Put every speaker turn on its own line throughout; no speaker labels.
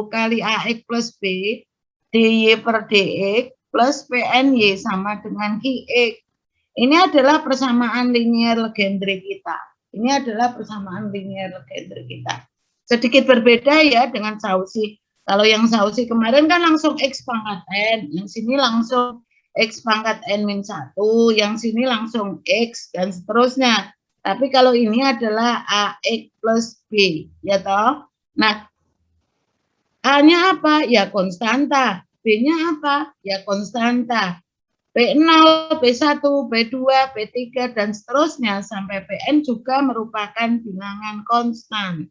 kali AX plus B DY per DX plus PNY sama dengan QX. Ini adalah persamaan linear Legendre kita. Ini adalah persamaan linear Legendre kita. Sedikit berbeda ya dengan Cauchy. Kalau yang Cauchy kemarin kan langsung X pangkat N, yang sini langsung X pangkat N-1, yang sini langsung X, dan seterusnya. Tapi kalau ini adalah AX plus B, ya toh. Nah, A-nya apa? Ya konstanta. B-nya apa? Ya konstanta. P0, P1, P2, P3, dan seterusnya sampai Pn juga merupakan bilangan konstan.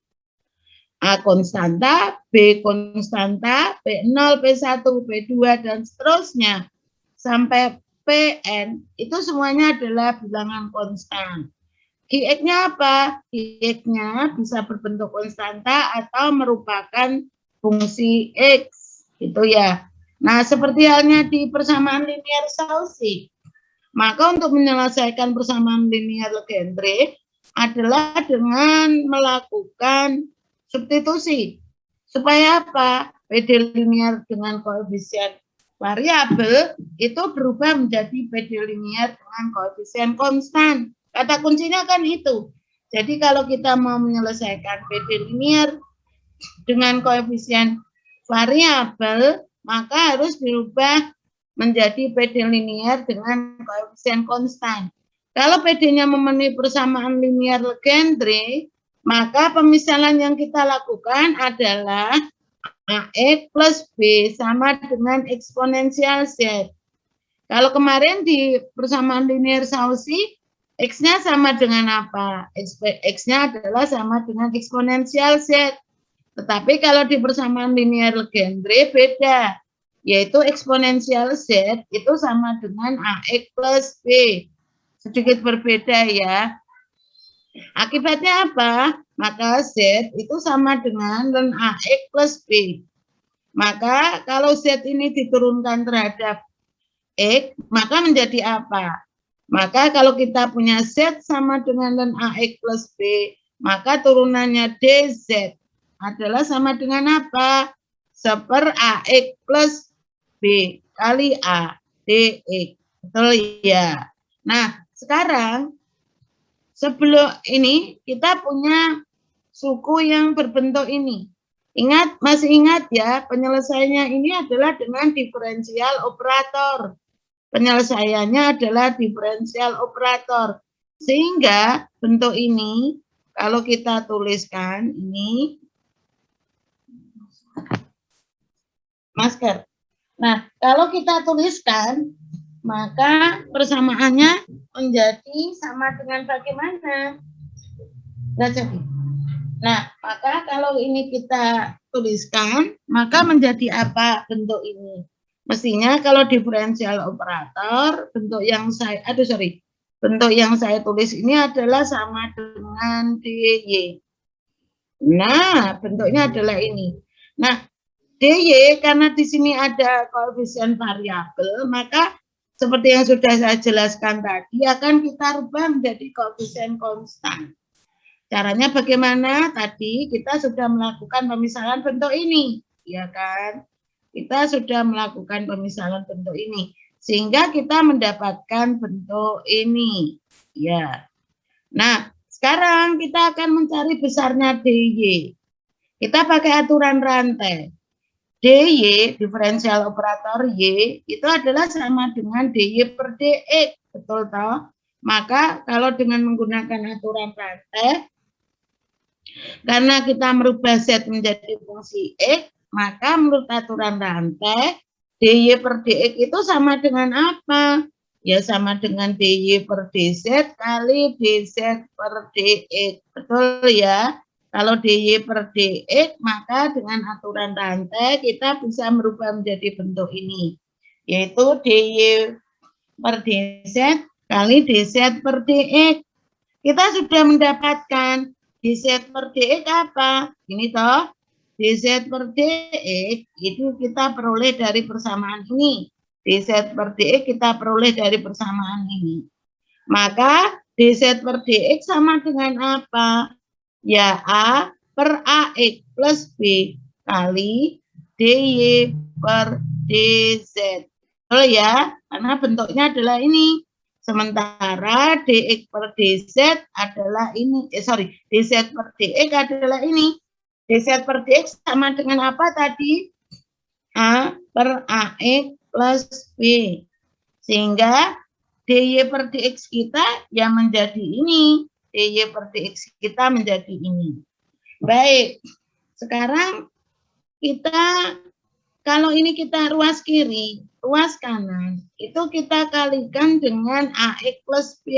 A konstanta, B konstanta, P0, P1, P2, dan seterusnya sampai Pn itu semuanya adalah bilangan konstan. Qx-nya apa? Qx-nya bisa berbentuk konstanta atau merupakan fungsi X, gitu ya. Nah, seperti halnya di persamaan linear Cauchy, maka untuk menyelesaikan persamaan linear Legendre adalah dengan melakukan substitusi. Supaya apa? PD linear dengan koefisien variabel itu berubah menjadi PD linear dengan koefisien konstan. Kata kuncinya kan itu. Jadi kalau kita mau menyelesaikan PD linear dengan koefisien variabel, maka harus dirubah menjadi PD linear dengan koefisien konstan. Kalau PD-nya memenuhi persamaan linear Legendre, maka pemisalan yang kita lakukan adalah AX plus B sama dengan eksponensial Z. Kalau kemarin di persamaan linear Cauchy, X-nya sama dengan apa? X-nya adalah sama dengan eksponensial Z. Tetapi kalau di persamaan linear Legendre beda, yaitu eksponensial Z itu sama dengan AX plus B. Sedikit berbeda ya. Akibatnya apa? Maka Z itu sama dengan ln AX plus B. Maka kalau Z ini diturunkan terhadap X, maka menjadi apa? Maka kalau kita punya Z sama dengan ln AX plus B, maka turunannya DZ adalah sama dengan apa? Seper AX plus B kali A DX. Betul ya? Nah, sekarang sebelum ini kita punya suku yang berbentuk ini. Ingat, masih ingat ya, penyelesaiannya ini adalah dengan diferensial operator. Penyelesaiannya adalah diferensial operator. Sehingga bentuk ini, kalau kita tuliskan ini, masker. Nah, kalau kita tuliskan, maka persamaannya menjadi sama dengan bagaimana? Nggak jadi. Nah, maka kalau ini kita tuliskan, maka menjadi apa bentuk ini? Mestinya kalau diferensial operator, bentuk yang saya tulis ini adalah sama dengan DY. Nah, bentuknya adalah ini. Nah, DY karena di sini ada koefisien variabel, maka seperti yang sudah saya jelaskan tadi akan kita rubah menjadi koefisien konstan. Caranya bagaimana? Tadi kita sudah melakukan pemisahan bentuk ini, ya kan? Kita sudah melakukan pemisahan bentuk ini sehingga kita mendapatkan bentuk ini, ya. Nah, sekarang kita akan mencari besarnya DY. Kita pakai aturan rantai. DY, diferensial operator Y, itu adalah sama dengan DY per DX, betul toh? Maka kalau dengan menggunakan aturan rantai, karena kita merubah Z menjadi fungsi X, maka menurut aturan rantai, DY per DX itu sama dengan apa? Ya sama dengan DY per DZ kali DZ per DX, betul ya? Kalau DY per DX, maka dengan aturan rantai kita bisa merubah menjadi bentuk ini, yaitu DY per DZ kali DZ per DX. Kita sudah mendapatkan DZ per DX apa? Ini toh, DZ per DX itu kita peroleh dari persamaan ini. DZ per DX kita peroleh dari persamaan ini. Maka DZ per DX sama dengan apa? Ya A per AX plus B kali DY per DZ. Betul ya, karena bentuknya adalah ini. Sementara DX per DZ adalah ini. DZ per DX adalah ini. DZ per DX sama dengan apa tadi? A per AX plus B. Sehingga DY per DX kita yang menjadi ini. DY per DX kita menjadi ini. Baik, sekarang kita, kalau ini kita ruas kiri, ruas kanan, itu kita kalikan dengan AX plus B.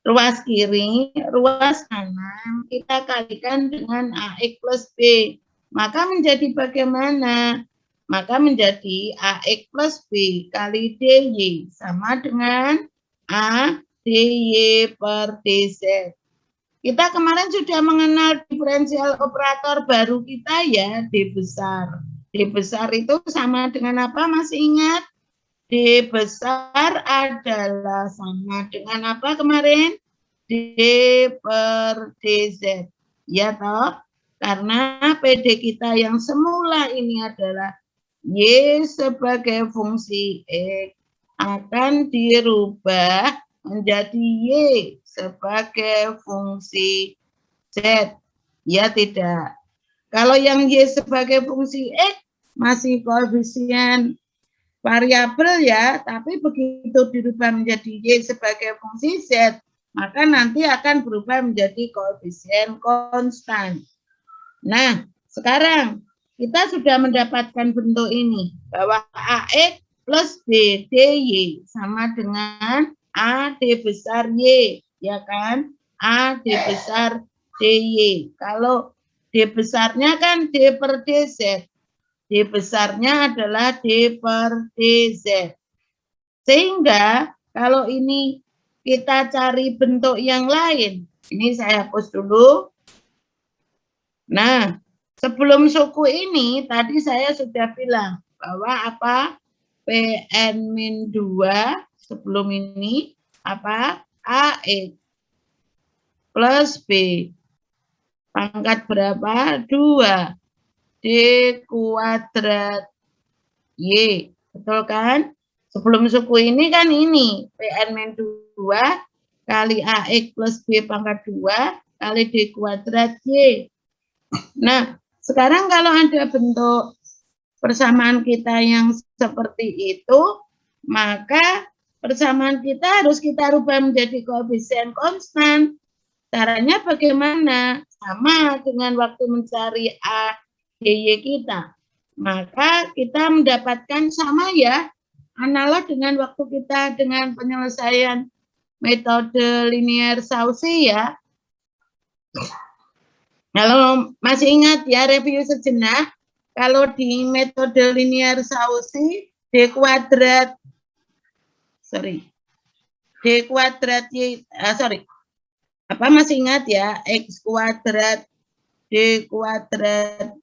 Ruas kiri, ruas kanan, kita kalikan dengan AX plus B. Maka menjadi bagaimana? Maka menjadi AX plus B kali DY sama dengan A DY per DZ. Kita kemarin sudah mengenal diferensial operator baru kita ya, D besar. D besar itu sama dengan apa? Masih ingat? D besar adalah sama dengan apa kemarin? D per DZ. Ya toh? Karena PD kita yang semula ini adalah Y sebagai fungsi X akan dirubah menjadi Y sebagai fungsi Z. Ya tidak. Kalau yang Y sebagai fungsi X masih koefisien variabel ya, tapi begitu dirubah menjadi Y sebagai fungsi Z, maka nanti akan berubah menjadi koefisien konstan. Nah, sekarang kita sudah mendapatkan bentuk ini, bahwa AX plus B DY sama dengan A D besar Y, ya kan? A D besar DY. Kalau D besarnya kan D per DZ. D besarnya adalah D per DZ. Sehingga kalau ini kita cari bentuk yang lain, ini saya hapus dulu. Nah, sebelum suku ini tadi saya sudah bilang bahwa apa? PN-2 sebelum ini apa? AX plus B pangkat berapa? 2 D kuadrat Y. Betul kan? Sebelum suku ini kan ini PN-2 kali AX plus B pangkat 2 kali D kuadrat Y. Nah, sekarang kalau ada bentuk persamaan kita yang seperti itu, maka persamaan kita harus kita rubah menjadi koefisien konstan. Caranya bagaimana? Sama dengan waktu mencari A, DY kita. Maka kita mendapatkan sama ya, analog dengan waktu kita dengan penyelesaian metode linear Cauchy ya. Kalau masih ingat ya, review sejenak. Kalau di metode linear Cauchy, D kuadrat Y, apa masih ingat ya, X kuadrat D kuadrat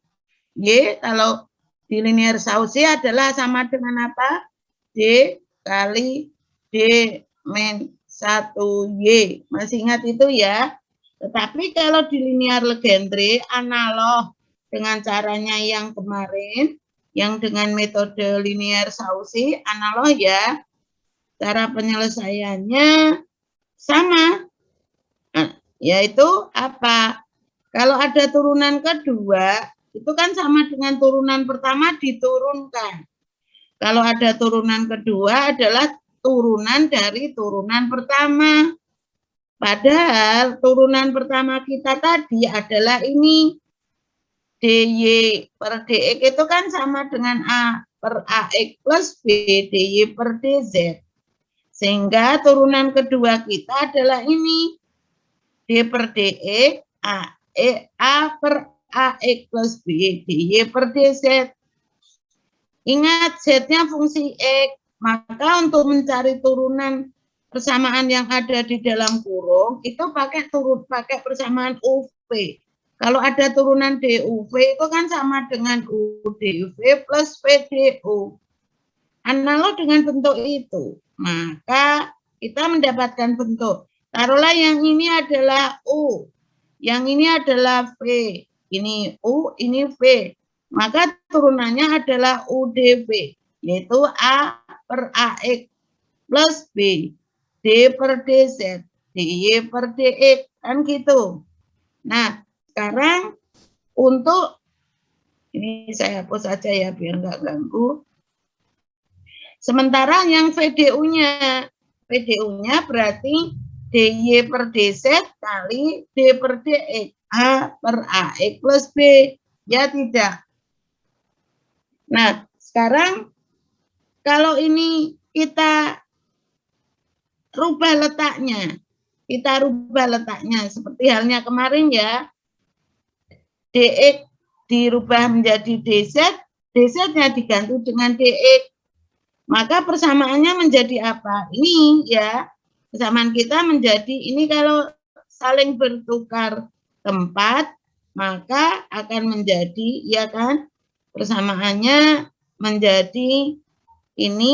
Y, kalau di linear Cauchy adalah sama dengan apa? D kali D min 1Y. Masih ingat itu ya? Tetapi kalau di linear Legendre analog dengan caranya yang kemarin, yang dengan metode linear Cauchy, analog ya, cara penyelesaiannya sama, yaitu apa? Kalau ada turunan kedua, itu kan sama dengan turunan pertama diturunkan. Kalau ada turunan kedua adalah turunan dari turunan pertama. Padahal turunan pertama kita tadi adalah ini. DY per DX itu kan sama dengan A per AX plus B DY per DZ. Sehingga turunan kedua kita adalah ini. D per DX, A per AX plus B, DY per DZ. Ingat, Z-nya fungsi X. Maka untuk mencari turunan persamaan yang ada di dalam kurung, itu pakai persamaan UV. Kalau ada turunan DUV itu kan sama dengan UDV plus VDU. Analog dengan bentuk itu. Maka kita mendapatkan bentuk. Taruhlah yang ini adalah U. Yang ini adalah V. Ini U, ini V. Maka turunannya adalah UDB, yaitu A per AX plus B, D per DZ, DY per DX, kan gitu. Nah, sekarang untuk, ini saya hapus saja ya, biar nggak ganggu. Sementara yang VDU-nya berarti DY per DZ kali D per DX, A per AX plus B, ya tidak? Nah, sekarang kalau ini kita rubah letaknya, seperti halnya kemarin ya, DX dirubah menjadi DZ, DZ-nya diganti dengan DX. Maka persamaannya menjadi apa? Ini ya, persamaan kita menjadi, ini kalau saling bertukar tempat, maka akan menjadi, ya kan, persamaannya menjadi ini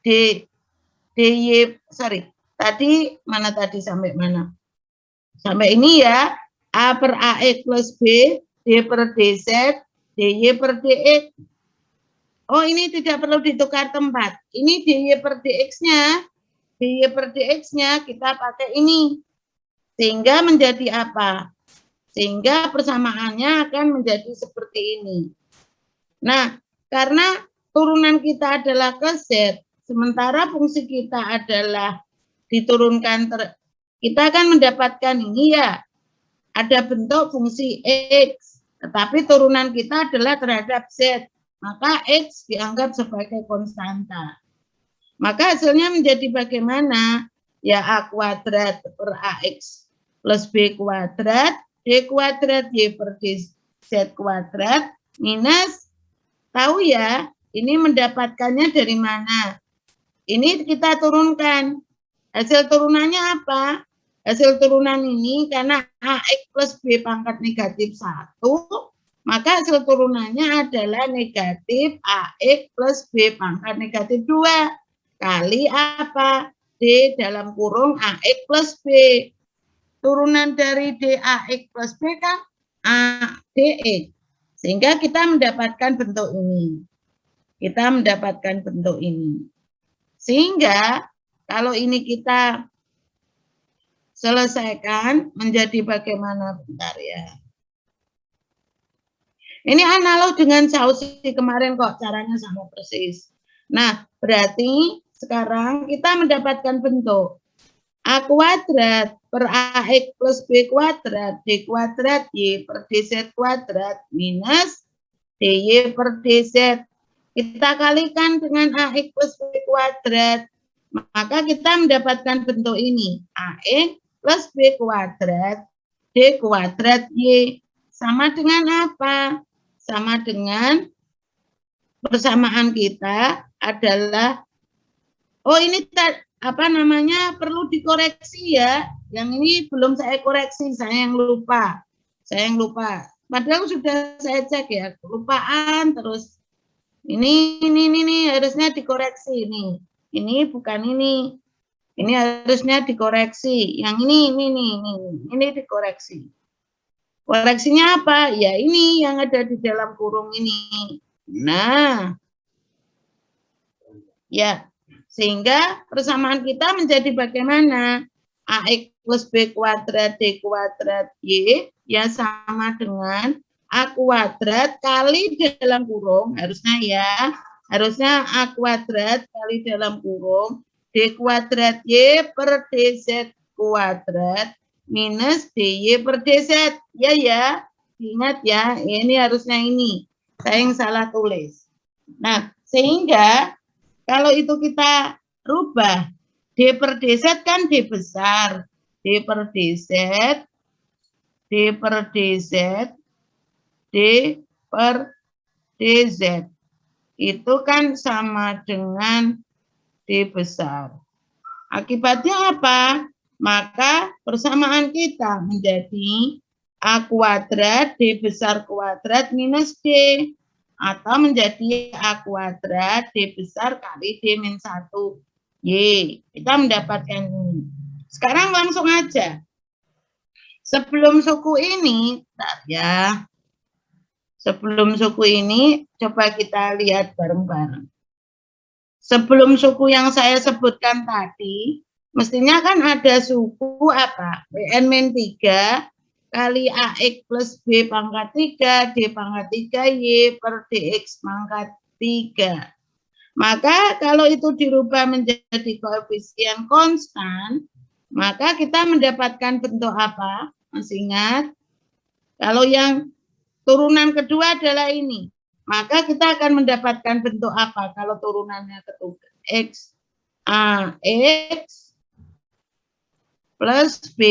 DY, sorry, tadi mana tadi sampai mana? Sampai ini ya, A per AX plus B, D per DZ, DY per DX. Oh, ini tidak perlu ditukar tempat. Ini DY per DX-nya. DY per DX-nya kita pakai ini. Sehingga menjadi apa? Sehingga persamaannya akan menjadi seperti ini. Nah, karena turunan kita adalah ke Z, sementara fungsi kita adalah diturunkan, kita akan mendapatkan ini ya, ada bentuk fungsi X, tetapi turunan kita adalah terhadap Z. Maka X dianggap sebagai konstanta. Maka hasilnya menjadi bagaimana? Ya A kuadrat per AX plus B kuadrat, D kuadrat Y per DZ kuadrat, minus, tahu ya, ini mendapatkannya dari mana? Ini kita turunkan. Hasil turunannya apa? Hasil turunan ini karena AX plus B pangkat negatif 1, maka hasil turunannya adalah negatif AX plus B pangkat negatif 2 kali apa? D dalam kurung AX plus B. Turunan dari DAX plus B kan ADX. Sehingga kita mendapatkan bentuk ini. Sehingga kalau ini kita selesaikan menjadi bagaimana? Bentar ya. Ini analog dengan Cauchy kemarin kok, caranya sama persis. Nah, berarti sekarang kita mendapatkan bentuk A kuadrat per AX plus B kuadrat, D kuadrat Y per DZ kuadrat, minus DY per DZ. Kita kalikan dengan AX plus B kuadrat, maka kita mendapatkan bentuk ini. AX plus B kuadrat, D kuadrat Y. Sama dengan apa? Sama dengan persamaan kita adalah, oh ini apa namanya, perlu dikoreksi ya. Yang ini belum saya koreksi, saya yang lupa. Padahal sudah saya cek ya, kelupaan terus. Ini harusnya dikoreksi ini. Ini bukan ini. Ini harusnya dikoreksi. Yang ini dikoreksi. Koreksinya apa? Ya ini yang ada di dalam kurung ini. Nah, ya, sehingga persamaan kita menjadi bagaimana? AX plus B kuadrat D kuadrat Y ya sama dengan A kuadrat kali dalam kurung, harusnya A kuadrat kali dalam kurung D kuadrat Y per DZ kuadrat minus DY per DZ. Ya, ingat ya, ini harusnya ini. Saya yang salah tulis. Nah, sehingga kalau itu kita rubah, D per DZ kan D besar. D per DZ, D per DZ, D per DZ. Itu kan sama dengan D besar. Akibatnya apa? Maka persamaan kita menjadi A kuadrat D besar kuadrat minus D. Atau menjadi A kuadrat D besar kali D min 1 Y. Kita mendapatkan ini. Sekarang langsung aja. Sebelum suku ini, bentar ya. Sebelum suku ini, coba kita lihat bareng-bareng. Sebelum suku yang saya sebutkan tadi, mestinya kan ada suku apa? Pn-3 kali AX plus B pangkat 3, D pangkat 3Y per DX pangkat 3. Maka kalau itu dirubah menjadi koefisien konstan, maka kita mendapatkan bentuk apa? Masih ingat? Kalau yang turunan kedua adalah ini, maka kita akan mendapatkan bentuk apa kalau turunannya ketiga? X AX plus B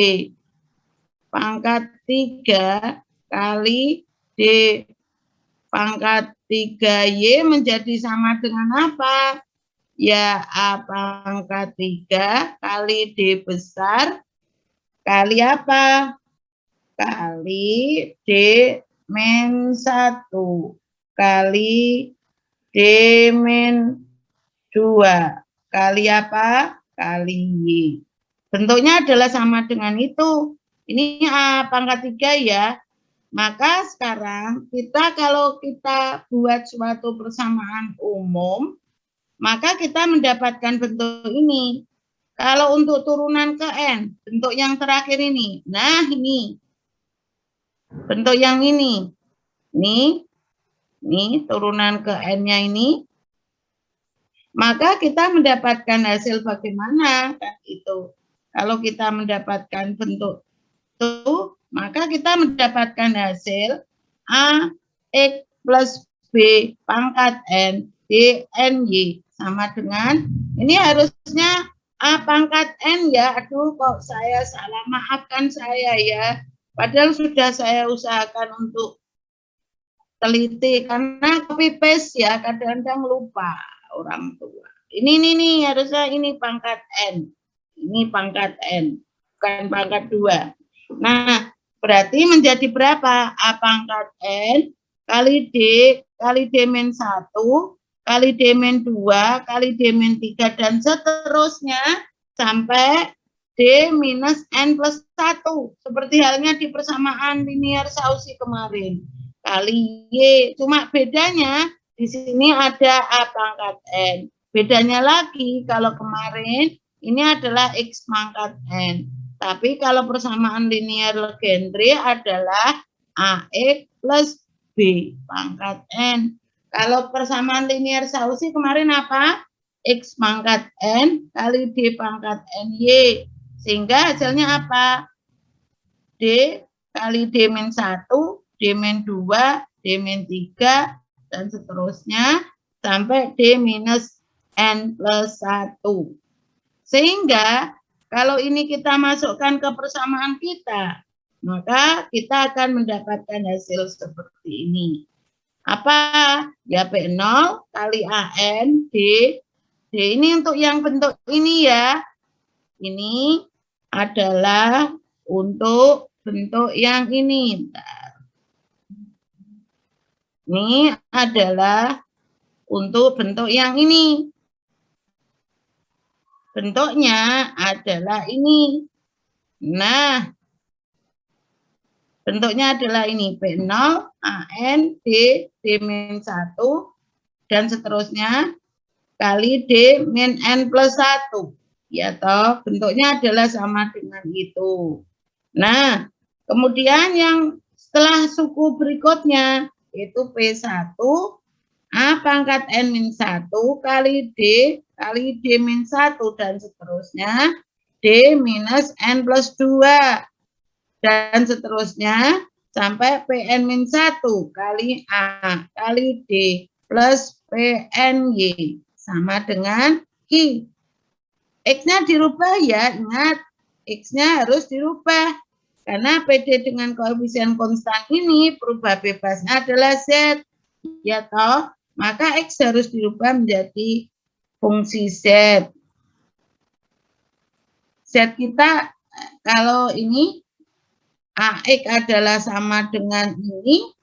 pangkat 3 kali D pangkat 3Y menjadi sama dengan apa? Ya, A pangkat 3 kali D besar kali apa? Kali D min 1 kali D min 2 kali apa? Kali Y. Bentuknya adalah sama dengan itu. Ini A pangkat 3 ya. Maka sekarang kalau kita buat suatu persamaan umum, maka kita mendapatkan bentuk ini. Kalau untuk turunan ke N, bentuk yang terakhir ini. Nah, ini. Bentuk yang ini. Ini turunan ke N-nya ini. Maka kita mendapatkan hasil bagaimana? Kan itu. Kalau kita mendapatkan bentuk itu, maka kita mendapatkan hasil A X plus B pangkat N D N Y sama dengan, ini harusnya A pangkat N ya. Aduh, kok saya salah, maafkan saya ya. Padahal sudah saya usahakan untuk teliti, karena copy paste ya, kadang-kadang lupa orang tua. Ini harusnya ini pangkat N. Ini pangkat N, bukan pangkat 2. Nah, berarti menjadi berapa? A pangkat N kali D min 1 kali D min 2 kali D min 3 dan seterusnya sampai D minus N plus 1. Seperti halnya di persamaan linear Cauchy kemarin. Kali Y. Cuma bedanya di sini ada A pangkat N. Bedanya lagi kalau kemarin ini adalah X pangkat N. Tapi kalau persamaan linear Legendre adalah AX plus B pangkat N. Kalau persamaan linear Cauchy kemarin apa? X pangkat N kali D pangkat NY. Sehingga hasilnya apa? D kali D min 1, D min 2, D min 3, dan seterusnya sampai D minus N plus 1. Sehingga kalau ini kita masukkan ke persamaan kita, maka kita akan mendapatkan hasil seperti ini. Apa? Ya P0 kali AN D. D ini untuk yang bentuk ini ya. Ini adalah untuk bentuk yang ini. Ini adalah untuk bentuk yang ini. Bentuknya adalah ini. Nah, bentuknya adalah ini. P0, AN, D, D min 1, dan seterusnya, kali D min N plus 1. Ya toh, bentuknya adalah sama dengan itu. Nah, kemudian yang setelah suku berikutnya, itu P1, A pangkat N min 1 kali D min 1 dan seterusnya D minus N plus 2 dan seterusnya sampai Pn min 1 kali A kali D plus PNY sama dengan I. X-nya dirubah ya, ingat X-nya harus dirubah karena PD dengan koefisien konstan ini berubah bebasnya adalah Z, ya toh. Maka X harus dirubah menjadi fungsi Z. Z kita kalau ini AX adalah sama dengan ini,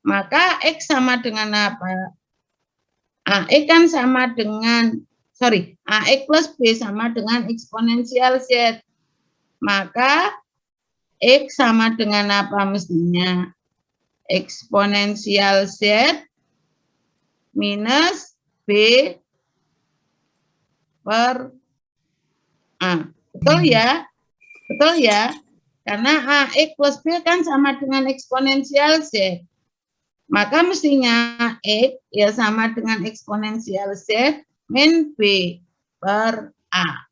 maka X sama dengan apa? AX kan sama dengan, AX plus B sama dengan eksponensial Z. Maka X sama dengan apa mestinya? eksponensial Z minus B per A. Betul ya? Betul ya? Karena AX plus B kan sama dengan eksponensial Z. Maka mestinya X ya sama dengan eksponensial Z min B per A.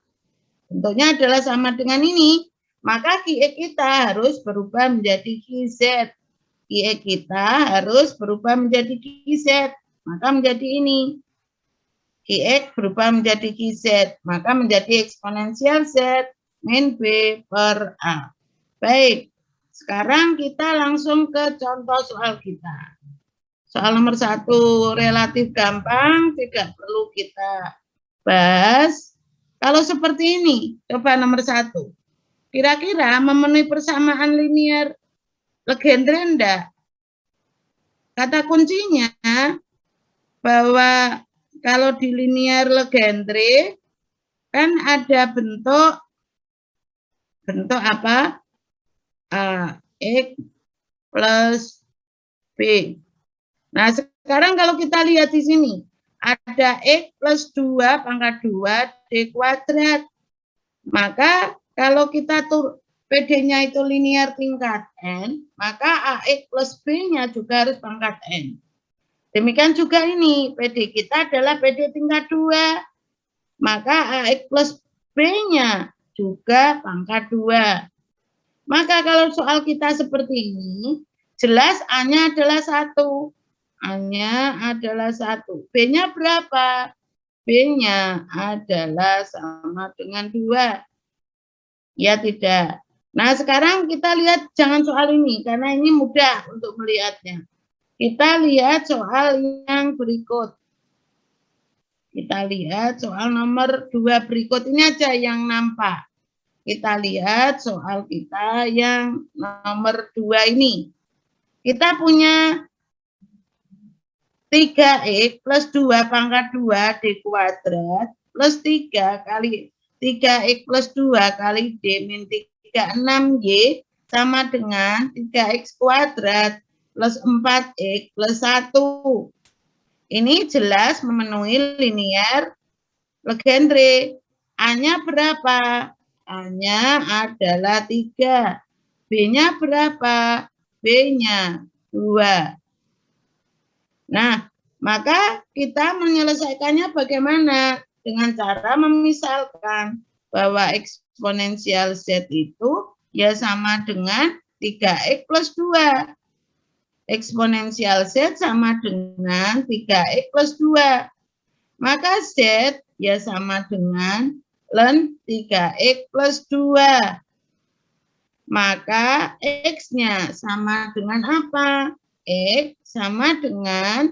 Bentuknya adalah sama dengan ini. Maka QX kita harus berubah menjadi QZ. QX kita harus berubah menjadi QZ. Maka menjadi ini. QX berubah menjadi QZ. Maka menjadi eksponensial Z min B per A. Baik. Sekarang kita langsung ke contoh soal kita. Soal nomor 1 relatif gampang, tidak perlu kita bahas. Kalau seperti ini, coba nomor 1. Kira-kira memenuhi persamaan linear Legendre enggak? Kata kuncinya bahwa kalau di linear Legendre kan ada bentuk apa? X plus B. Nah, sekarang kalau kita lihat di sini, ada X plus 2 pangkat 2 D kuadrat. Maka kalau kita PD-nya itu linear tingkat N, maka AX plus B-nya juga harus pangkat N. Demikian juga ini, PD kita adalah PD tingkat 2. Maka AX plus B-nya juga pangkat 2. Maka kalau soal kita seperti ini, jelas A-nya adalah 1. A-nya adalah 1. B-nya berapa? B-nya adalah sama dengan 2. Ya tidak. Nah sekarang kita lihat jangan soal ini, karena ini mudah untuk melihatnya. Kita lihat soal yang berikut. Kita lihat soal nomor 2 berikut. Ini aja yang nampak. Kita lihat soal kita yang nomor 2 ini. Kita punya 3X plus 2 pangkat 2 D kuadrat plus 3 kali 3X plus 2 kali D min 36Y sama dengan 3X kuadrat plus 4X plus 1. Ini jelas memenuhi linear Legendre. A-nya berapa? A-nya adalah 3. B-nya berapa? B-nya 2. Nah, maka kita menyelesaikannya bagaimana? Dengan cara memisalkan bahwa eksponensial Z itu ya sama dengan 3X plus 2. Eksponensial Z sama dengan 3X plus 2. Maka Z ya sama dengan ln 3X plus 2. Maka X-nya sama dengan apa? X sama dengan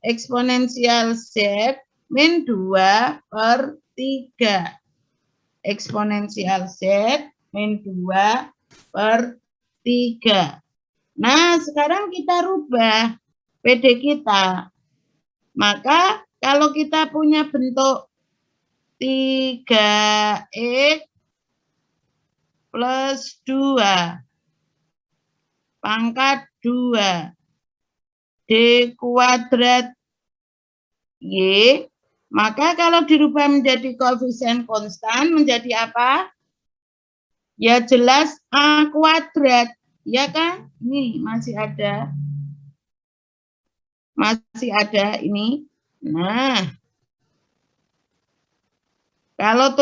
eksponensial Z min 2 per 3. Eksponensial Z min 2 per 3. Nah, sekarang kita rubah PD kita. Maka kalau kita punya bentuk 3X plus 2 pangkat 2 D kuadrat Y, maka kalau dirubah menjadi koefisien konstan menjadi apa? Ya jelas A kuadrat, ya kan? Ini masih ada. Masih ada ini. Nah, kalau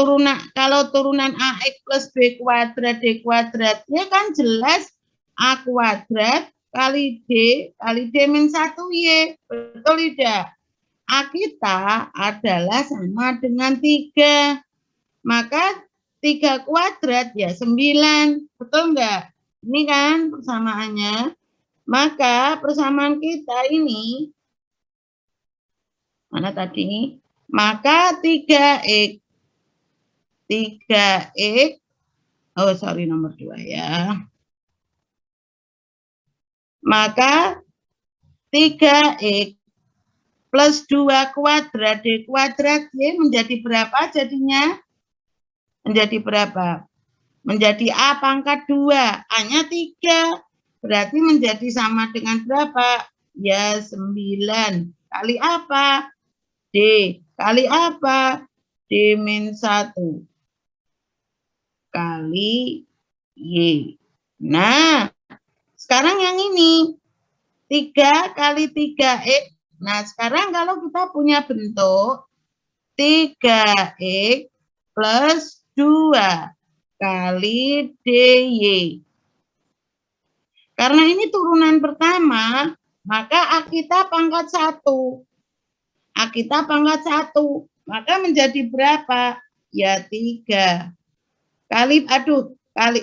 turunan AX plus B kuadrat D kuadrat, ya kan jelas A kuadrat kali D min 1Y. Betul tidak? A kita adalah sama dengan 3. Maka 3 kuadrat ya 9. Betul enggak? Ini kan persamaannya. Maka persamaan kita ini, mana tadi? Maka 3X. 3X. Oh sorry nomor 2 ya. Maka 3X plus 2 kuadrat D kuadrat Y menjadi berapa jadinya? Menjadi berapa? Menjadi A pangkat 2. A-nya 3. berarti menjadi sama dengan berapa? Ya 9. Kali apa? D. Kali apa? D min 1. Kali Y. Nah, sekarang yang ini. 3 kali 3X. Nah, sekarang kalau kita punya bentuk 3X plus 2 kali DY. Karena ini turunan pertama, maka A kita pangkat 1. A kita pangkat 1. Maka menjadi berapa? Ya 3. Kali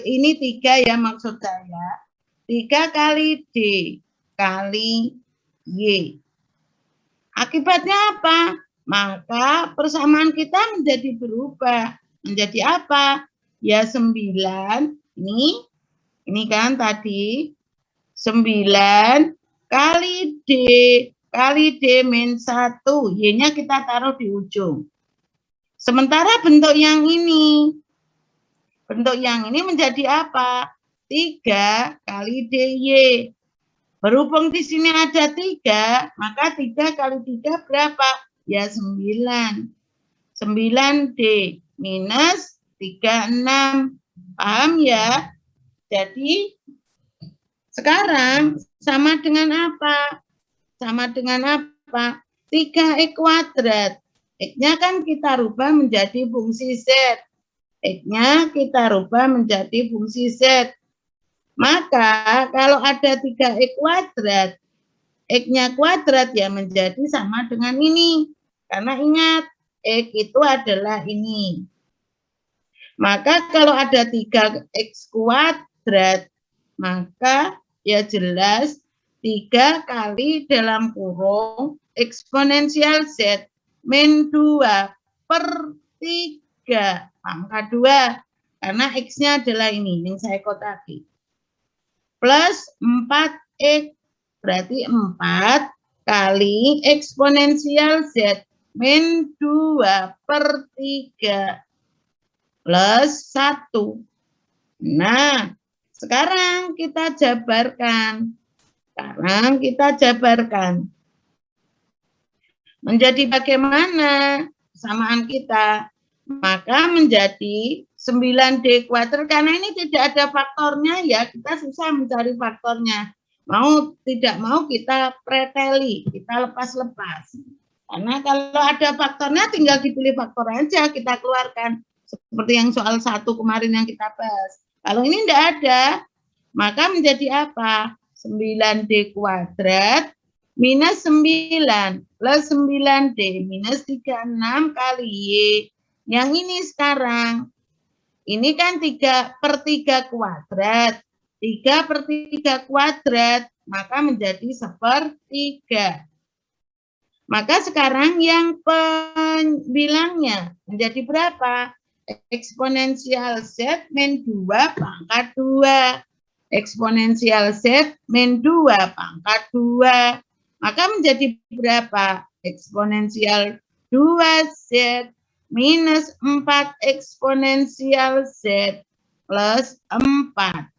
ini 3 ya maksud saya. 3 kali D kali Y. Akibatnya apa? Maka persamaan kita menjadi berubah. Menjadi apa? Ya 9. Ini kan tadi 9 kali D min 1. Y-nya kita taruh di ujung. Sementara bentuk yang ini menjadi apa? 3 kali DY. Berhubung di sini ada 3, maka 3 kali 3 berapa? Ya 9. 9D minus 36. Paham ya? Jadi sekarang sama dengan apa? Sama dengan apa? 3X kuadrat. X-nya kan kita rubah menjadi fungsi Z. X-nya kita rubah menjadi fungsi Z. Maka kalau ada 3X kuadrat, X-nya kuadrat ya menjadi sama dengan ini. Karena ingat, X itu adalah ini. Maka kalau ada 3X kuadrat, maka ya jelas 3 kali dalam kurung eksponensial Z min 2 per 3 pangkat 2. Karena X-nya adalah ini, yang saya kotaki. Plus 4X, berarti 4 kali eksponensial Z min 2 per 3 plus 1. Nah, sekarang kita jabarkan. Menjadi bagaimana persamaan kita? Maka menjadi 9D kuadrat, karena ini tidak ada faktornya ya, kita susah mencari faktornya. Mau tidak mau kita preteli, kita lepas-lepas. Karena kalau ada faktornya tinggal dipilih faktor aja, kita keluarkan. Seperti yang soal 1 kemarin yang kita bahas. Kalau ini tidak ada, maka menjadi apa? 9D kuadrat minus 9 plus 9D minus 36 kali Y. Yang ini sekarang, ini kan 3 per 3 kuadrat. 3 per 3 kuadrat, maka menjadi 1/3. Maka sekarang yang pembilangnya menjadi berapa? Eksponensial Z min 2 pangkat 2. Eksponensial Z min 2 pangkat 2. Maka menjadi berapa? Eksponensial 2Z minus 4 eksponensial Z plus 4.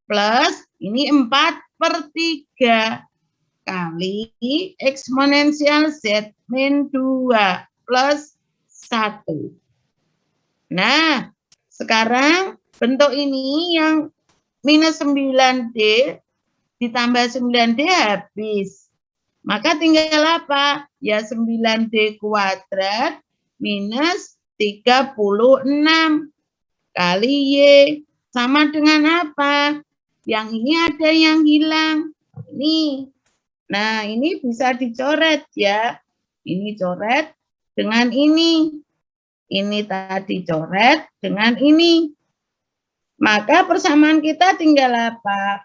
Plus, ini 4/3 kali eksponensial Z min 2 plus 1. Nah, sekarang bentuk ini yang minus 9D ditambah 9D habis. Maka tinggal apa? Ya 9D kuadrat minus 36 kali Y. Sama dengan apa? Yang ini ada yang hilang. Ini. Nah, ini bisa dicoret ya. Ini coret dengan ini. Ini tadi coret dengan ini. Maka persamaan kita tinggal apa?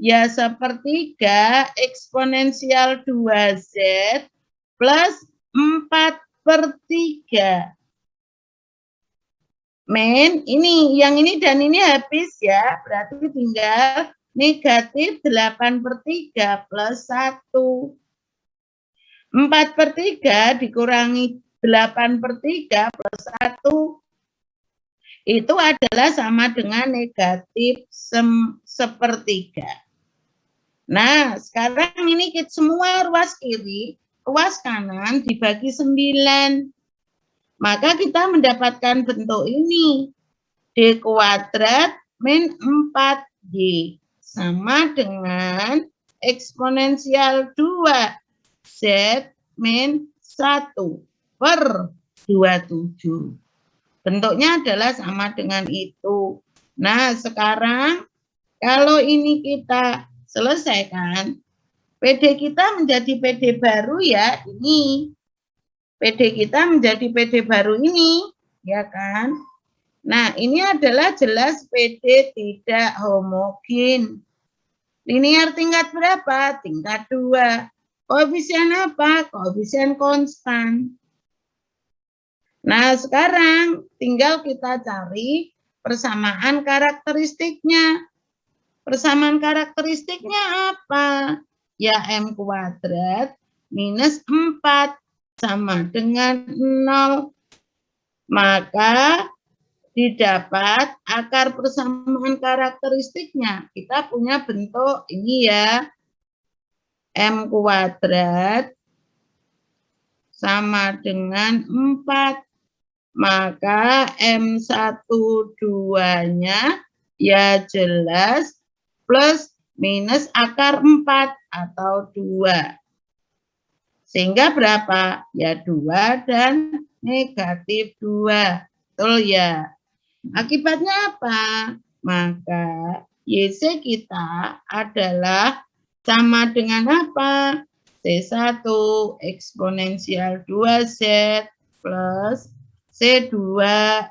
Ya 1/3 eksponensial 2Z plus 4/3. Min, ini, yang ini dan ini habis ya. Berarti tinggal negatif 8/3 plus 1. 4/3 dikurangi 8/3 plus 1. itu adalah sama dengan negatif sepertiga. Nah, sekarang ini semua ruas kiri, ruas kanan dibagi 9. Maka kita mendapatkan bentuk ini. D kuadrat min 4Y sama dengan eksponensial 2 Z min 1 per 27. Bentuknya adalah sama dengan itu. Nah, sekarang kalau ini kita selesaikan, PD kita menjadi PD baru ya, ini. PD kita menjadi PD baru ini, ya kan? Nah, ini adalah jelas PD tidak homogen. Linear tingkat berapa? Tingkat 2. Koefisien apa? Koefisien konstan. Nah, sekarang tinggal kita cari persamaan karakteristiknya. Persamaan karakteristiknya apa? Ya, M kuadrat minus 4 sama dengan 0. Maka didapat akar persamaan karakteristiknya. Kita punya bentuk ini ya. M kuadrat sama dengan 4. Maka M12-nya ya jelas plus minus akar 4 atau 2. Sehingga berapa? Ya 2 dan negatif 2. Betul ya? Akibatnya apa? Maka YC kita adalah sama dengan apa? C1 eksponensial 2Z plus C2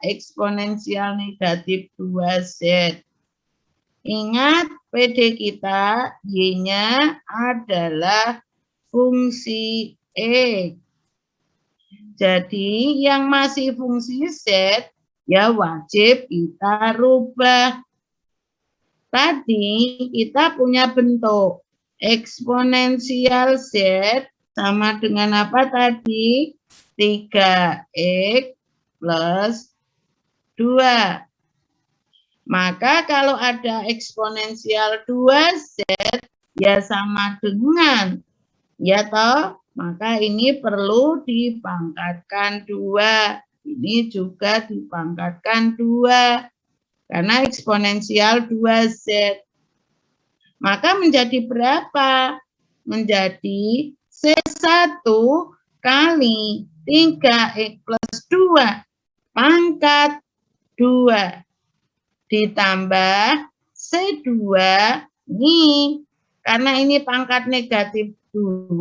eksponensial negatif 2Z. Ingat, PD kita Y-nya adalah fungsi X. Jadi yang masih fungsi Z ya wajib kita rubah. Tadi kita punya bentuk eksponensial Z sama dengan apa tadi? 3X plus 2. Maka kalau ada eksponensial 2Z ya sama dengan, ya toh, maka ini perlu dipangkatkan 2. Ini juga dipangkatkan 2. Karena eksponensial 2Z. Maka menjadi berapa? Menjadi C1 kali 3X plus 2 pangkat 2 ditambah C2 ini. Karena ini pangkat negatif 2,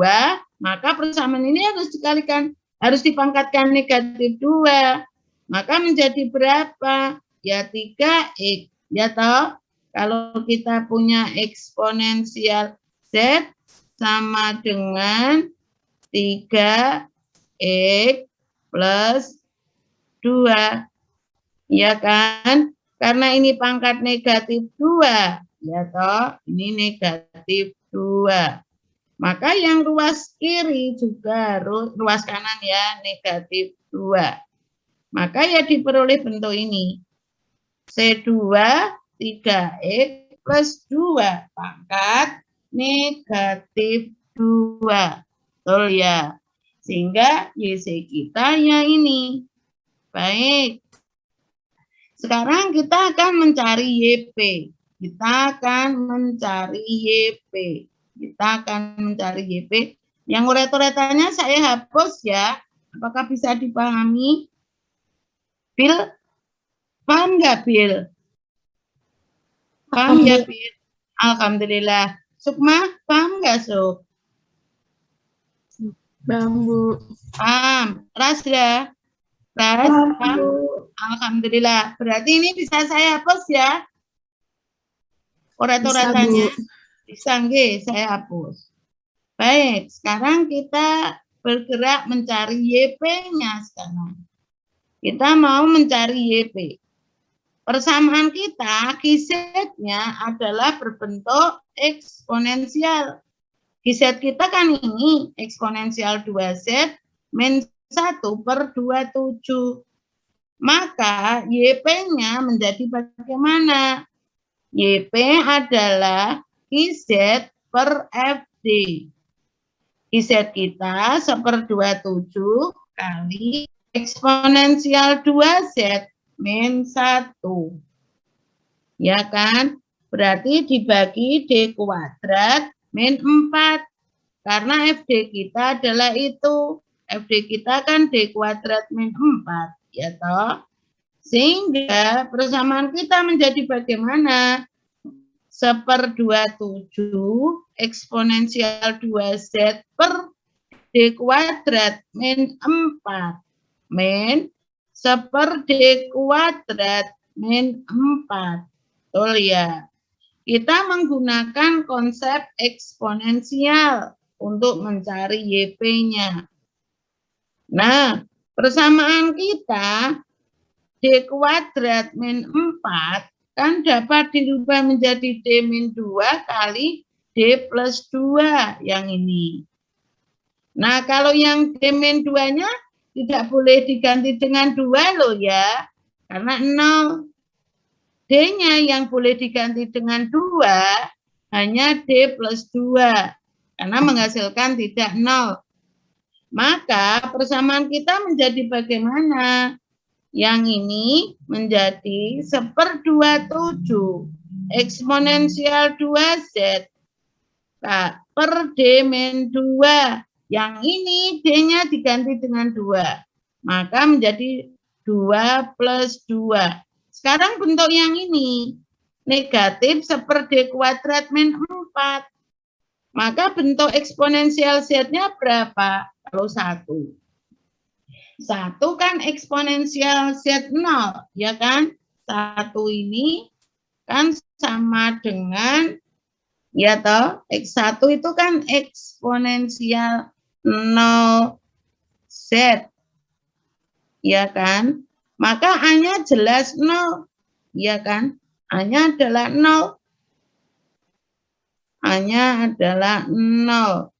maka persamaan ini harus dikalikan, harus dipangkatkan negatif 2. Maka menjadi berapa? Ya 3X. Ya toh? Kalau kita punya eksponensial Z sama dengan 3X plus 2. Ya kan? Karena ini pangkat negatif 2. Ya toh? Ini negatif 2. Maka yang ruas kiri juga ruas kanan ya negatif 2. Maka ya diperoleh bentuk ini. C2 3X plus 2 pangkat negatif 2. Betul ya? Sehingga YC kita ya ini. Baik. Sekarang kita akan mencari YP. Kita akan mencari YP. Kita akan mencari YP. Yang uret-uretannya saya hapus ya. Apakah bisa dipahami? Bil? Paham nggak, Bil? Paham ya, Bil? Alhamdulillah. Sukma, paham nggak, Suk?
Paham, Bu.
Paham. Rasda? Ras? Paham? Alhamdulillah. Berarti ini bisa saya hapus ya? Uret-uretannya. Bisa nggih, saya hapus. Baik, sekarang kita bergerak mencari YP-nya sekarang. Kita mau mencari YP. Persamaan kita, GZ-nya adalah berbentuk eksponensial. GZ kita kan ini, eksponensial 2Z min 1 per 27. Maka YP-nya menjadi bagaimana? YP adalah IZ per FD. IZ kita 1/27 kali eksponensial 2Z min 1. Ya kan? Berarti dibagi D kuadrat min 4. Karena FD kita adalah itu. FD kita kan D kuadrat min 4. Ya toh? Sehingga persamaan kita menjadi bagaimana? 1/27 eksponensial 2Z per D kuadrat min 4 min 1/D kuadrat min 4. Betul ya? Kita menggunakan konsep eksponensial untuk mencari YP-nya. Nah, persamaan kita D kuadrat min 4 kan dapat dirubah menjadi D min 2 kali D plus 2 yang ini. Nah, kalau yang D min 2-nya tidak boleh diganti dengan 2 loh ya, karena 0. D-nya yang boleh diganti dengan 2 hanya D plus 2, karena menghasilkan tidak 0. Maka persamaan kita menjadi bagaimana? Yang ini menjadi 1/27 eksponensial 2Z per D min 2. Yang ini D-nya diganti dengan 2. Maka menjadi 2 plus 2. Sekarang bentuk yang ini negatif 1/D kuadrat min 4. Maka bentuk eksponensial Z-nya berapa? Kalau 1. 1 kan eksponensial Z0, ya kan? 1 ini kan sama dengan, ya toh, X1 itu kan eksponensial 0Z, ya kan? Maka A-nya jelas 0, ya kan? A-nya adalah 0. A-nya adalah 0.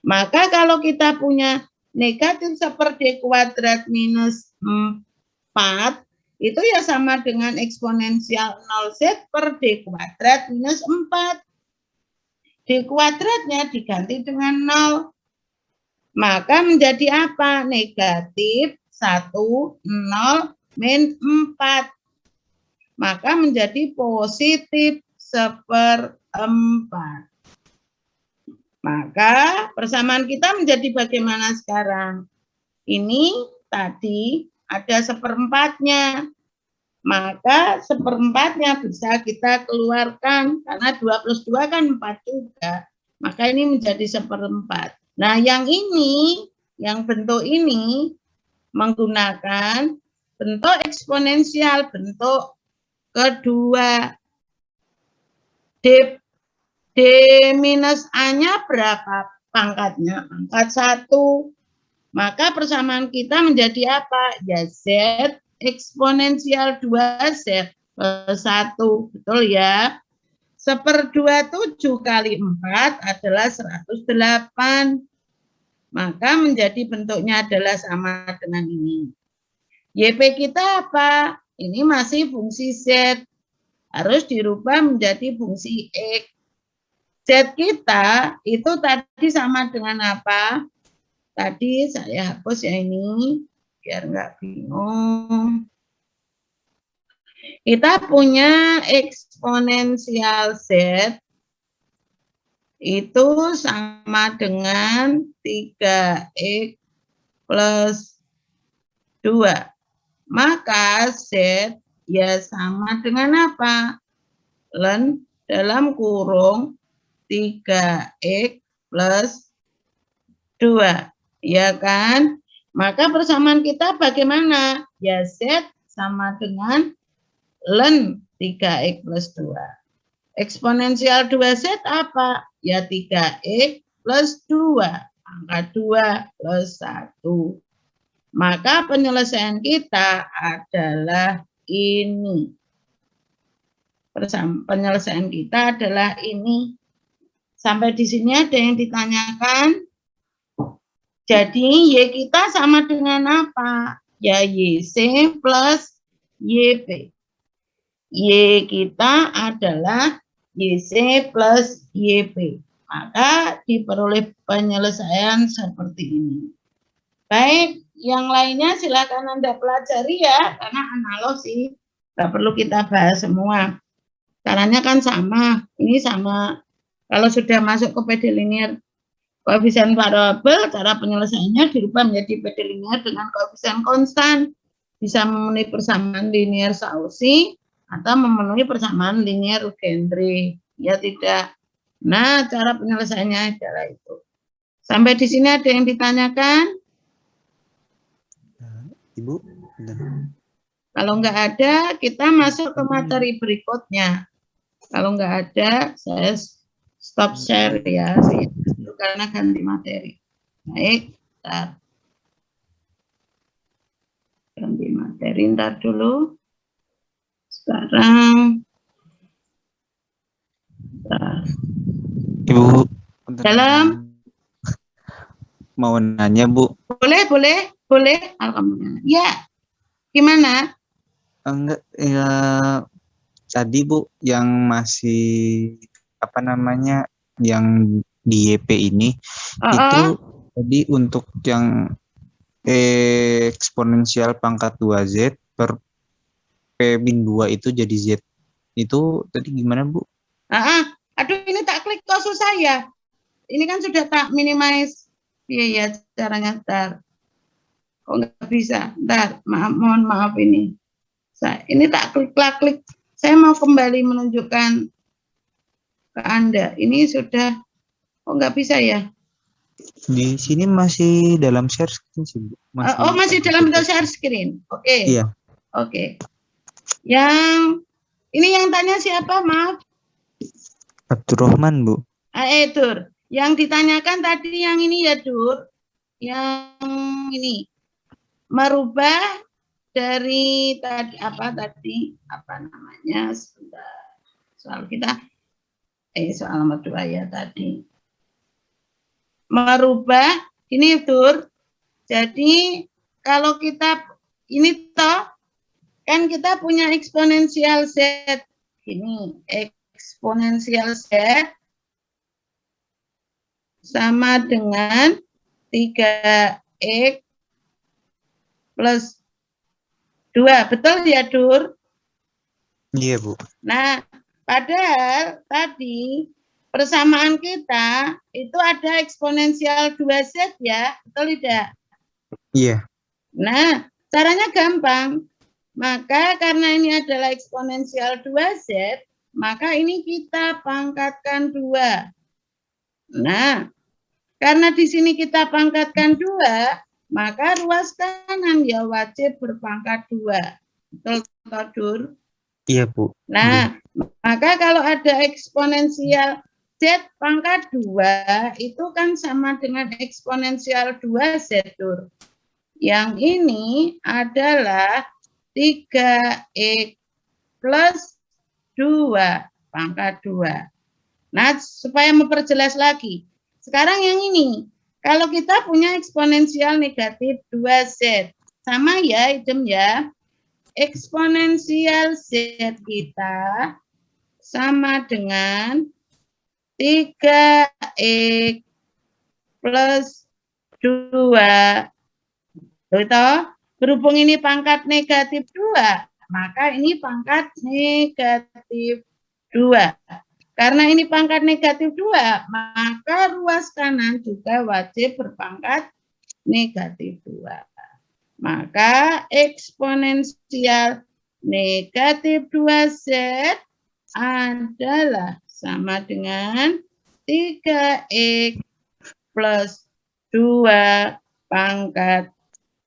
Maka kalau kita punya negatif 1/D kuadrat minus 4, itu ya sama dengan eksponensial 0Z per D kuadrat minus 4. D kuadratnya diganti dengan 0. Maka menjadi apa? Negatif 1, 0, min 4. Maka menjadi positif 1/4. Maka persamaan kita menjadi bagaimana sekarang? Ini tadi ada 1/4-nya. Maka 1/4-nya bisa kita keluarkan. Karena 2 plus 2 kan 4 juga. Maka ini menjadi 1/4. Nah yang ini, yang bentuk ini menggunakan bentuk eksponensial, bentuk kedua. D minus A-nya berapa pangkatnya? Pangkat 1. Maka persamaan kita menjadi apa? Ya Z eksponensial 2Z plus 1. Betul ya? 1/27 kali 4 adalah 108. Maka menjadi bentuknya adalah sama dengan ini. YP kita apa? Ini masih fungsi Z. Harus dirubah menjadi fungsi X. Z kita itu tadi sama dengan apa? Tadi saya hapus ya ini, biar nggak bingung. Kita punya eksponensial Z itu sama dengan 3X plus 2. Maka Z ya sama dengan apa? Ln dalam kurung 3X plus 2, ya kan? Maka persamaan kita bagaimana? Ya Z sama dengan ln 3X plus 2. Eksponensial 2Z apa? Ya 3X plus 2. Angka 2 plus 1. Maka penyelesaian kita adalah ini. Penyelesaian kita adalah ini. Sampai di sini ada yang ditanyakan. Jadi Y kita sama dengan apa? ya YC plus YP. Y kita adalah YC plus YP. Maka diperoleh penyelesaian seperti ini. Baik, yang lainnya silakan Anda pelajari ya, karena analog sih. Nggak perlu kita bahas semua. Caranya kan sama. Ini sama. Kalau sudah masuk ke PD linear koefisien variabel, cara penyelesaiannya dirubah menjadi PD linear dengan koefisien konstan. Bisa memenuhi persamaan linear Cauchy atau memenuhi persamaan linear Legendre. Ya tidak. Nah, cara penyelesaiannya adalah itu. Sampai di sini ada yang ditanyakan?
Ibu?
Kalau nggak ada, kita masuk ke materi berikutnya. Kalau nggak ada, saya stop share ya, karena ganti materi. Baik, ntar. Ganti materi, ntar dulu. Sekarang, ntar.
Ibu,
Dalam?
Mau nanya, Bu.
Boleh. Alhamdulillah. Ya, gimana?
Enggak, ya tadi Bu yang masih apa namanya yang di YP ini itu tadi untuk yang eksponensial pangkat 2Z per P-2 itu jadi Z. Itu tadi gimana, Bu?
Aduh, ini tak klik kok susah ya. Ini kan sudah tak minimize. Iya ya, caranya ntar. Kok nggak bisa? Ntar, mohon maaf ini. Ini tak klik. Saya mau kembali menunjukkan ke Anda. Ini sudah, kok nggak bisa ya?
Di sini masih dalam share screen sih, Bu.
Masih dalam share screen. Oke.
Iya.
Oke. Ini yang tanya siapa, maaf?
Abdurrahman, Bu.
Dur. Yang ditanyakan tadi yang ini ya, Dur. Yang ini. Merubah dari tadi apa namanya? Soal kita soal nomor 2 ya tadi. Merubah ini, Dur. Jadi kalau kita ini toh kan kita punya eksponensial Z. Ini eksponensial Z sama dengan 3X plus 2. Betul ya, Dur?
Iya, Bu.
Nah, padahal tadi persamaan kita itu ada eksponensial 2Z ya, betul tidak?
Iya.
Nah, caranya gampang. Maka karena ini adalah eksponensial 2Z, maka ini kita pangkatkan 2. Nah, karena di sini kita pangkatkan 2, maka ruas kanan ya wajib berpangkat 2. Betul, Dur?
Iya, Bu.
Nah, maka kalau ada eksponensial Z pangkat 2, itu kan sama dengan eksponensial 2Z, Dur. Yang ini adalah 3X plus 2 pangkat 2. Nah, supaya memperjelas lagi. Sekarang yang ini, kalau kita punya eksponensial negatif 2Z, sama ya, idem ya. Eksponensial Z kita sama dengan 3X plus 2. Betul? Berhubung ini pangkat negatif 2, maka ini pangkat negatif 2. Karena ini pangkat negatif 2, maka ruas kanan juga wajib berpangkat negatif 2. Maka eksponensial negatif 2Z adalah sama dengan 3X plus 2 pangkat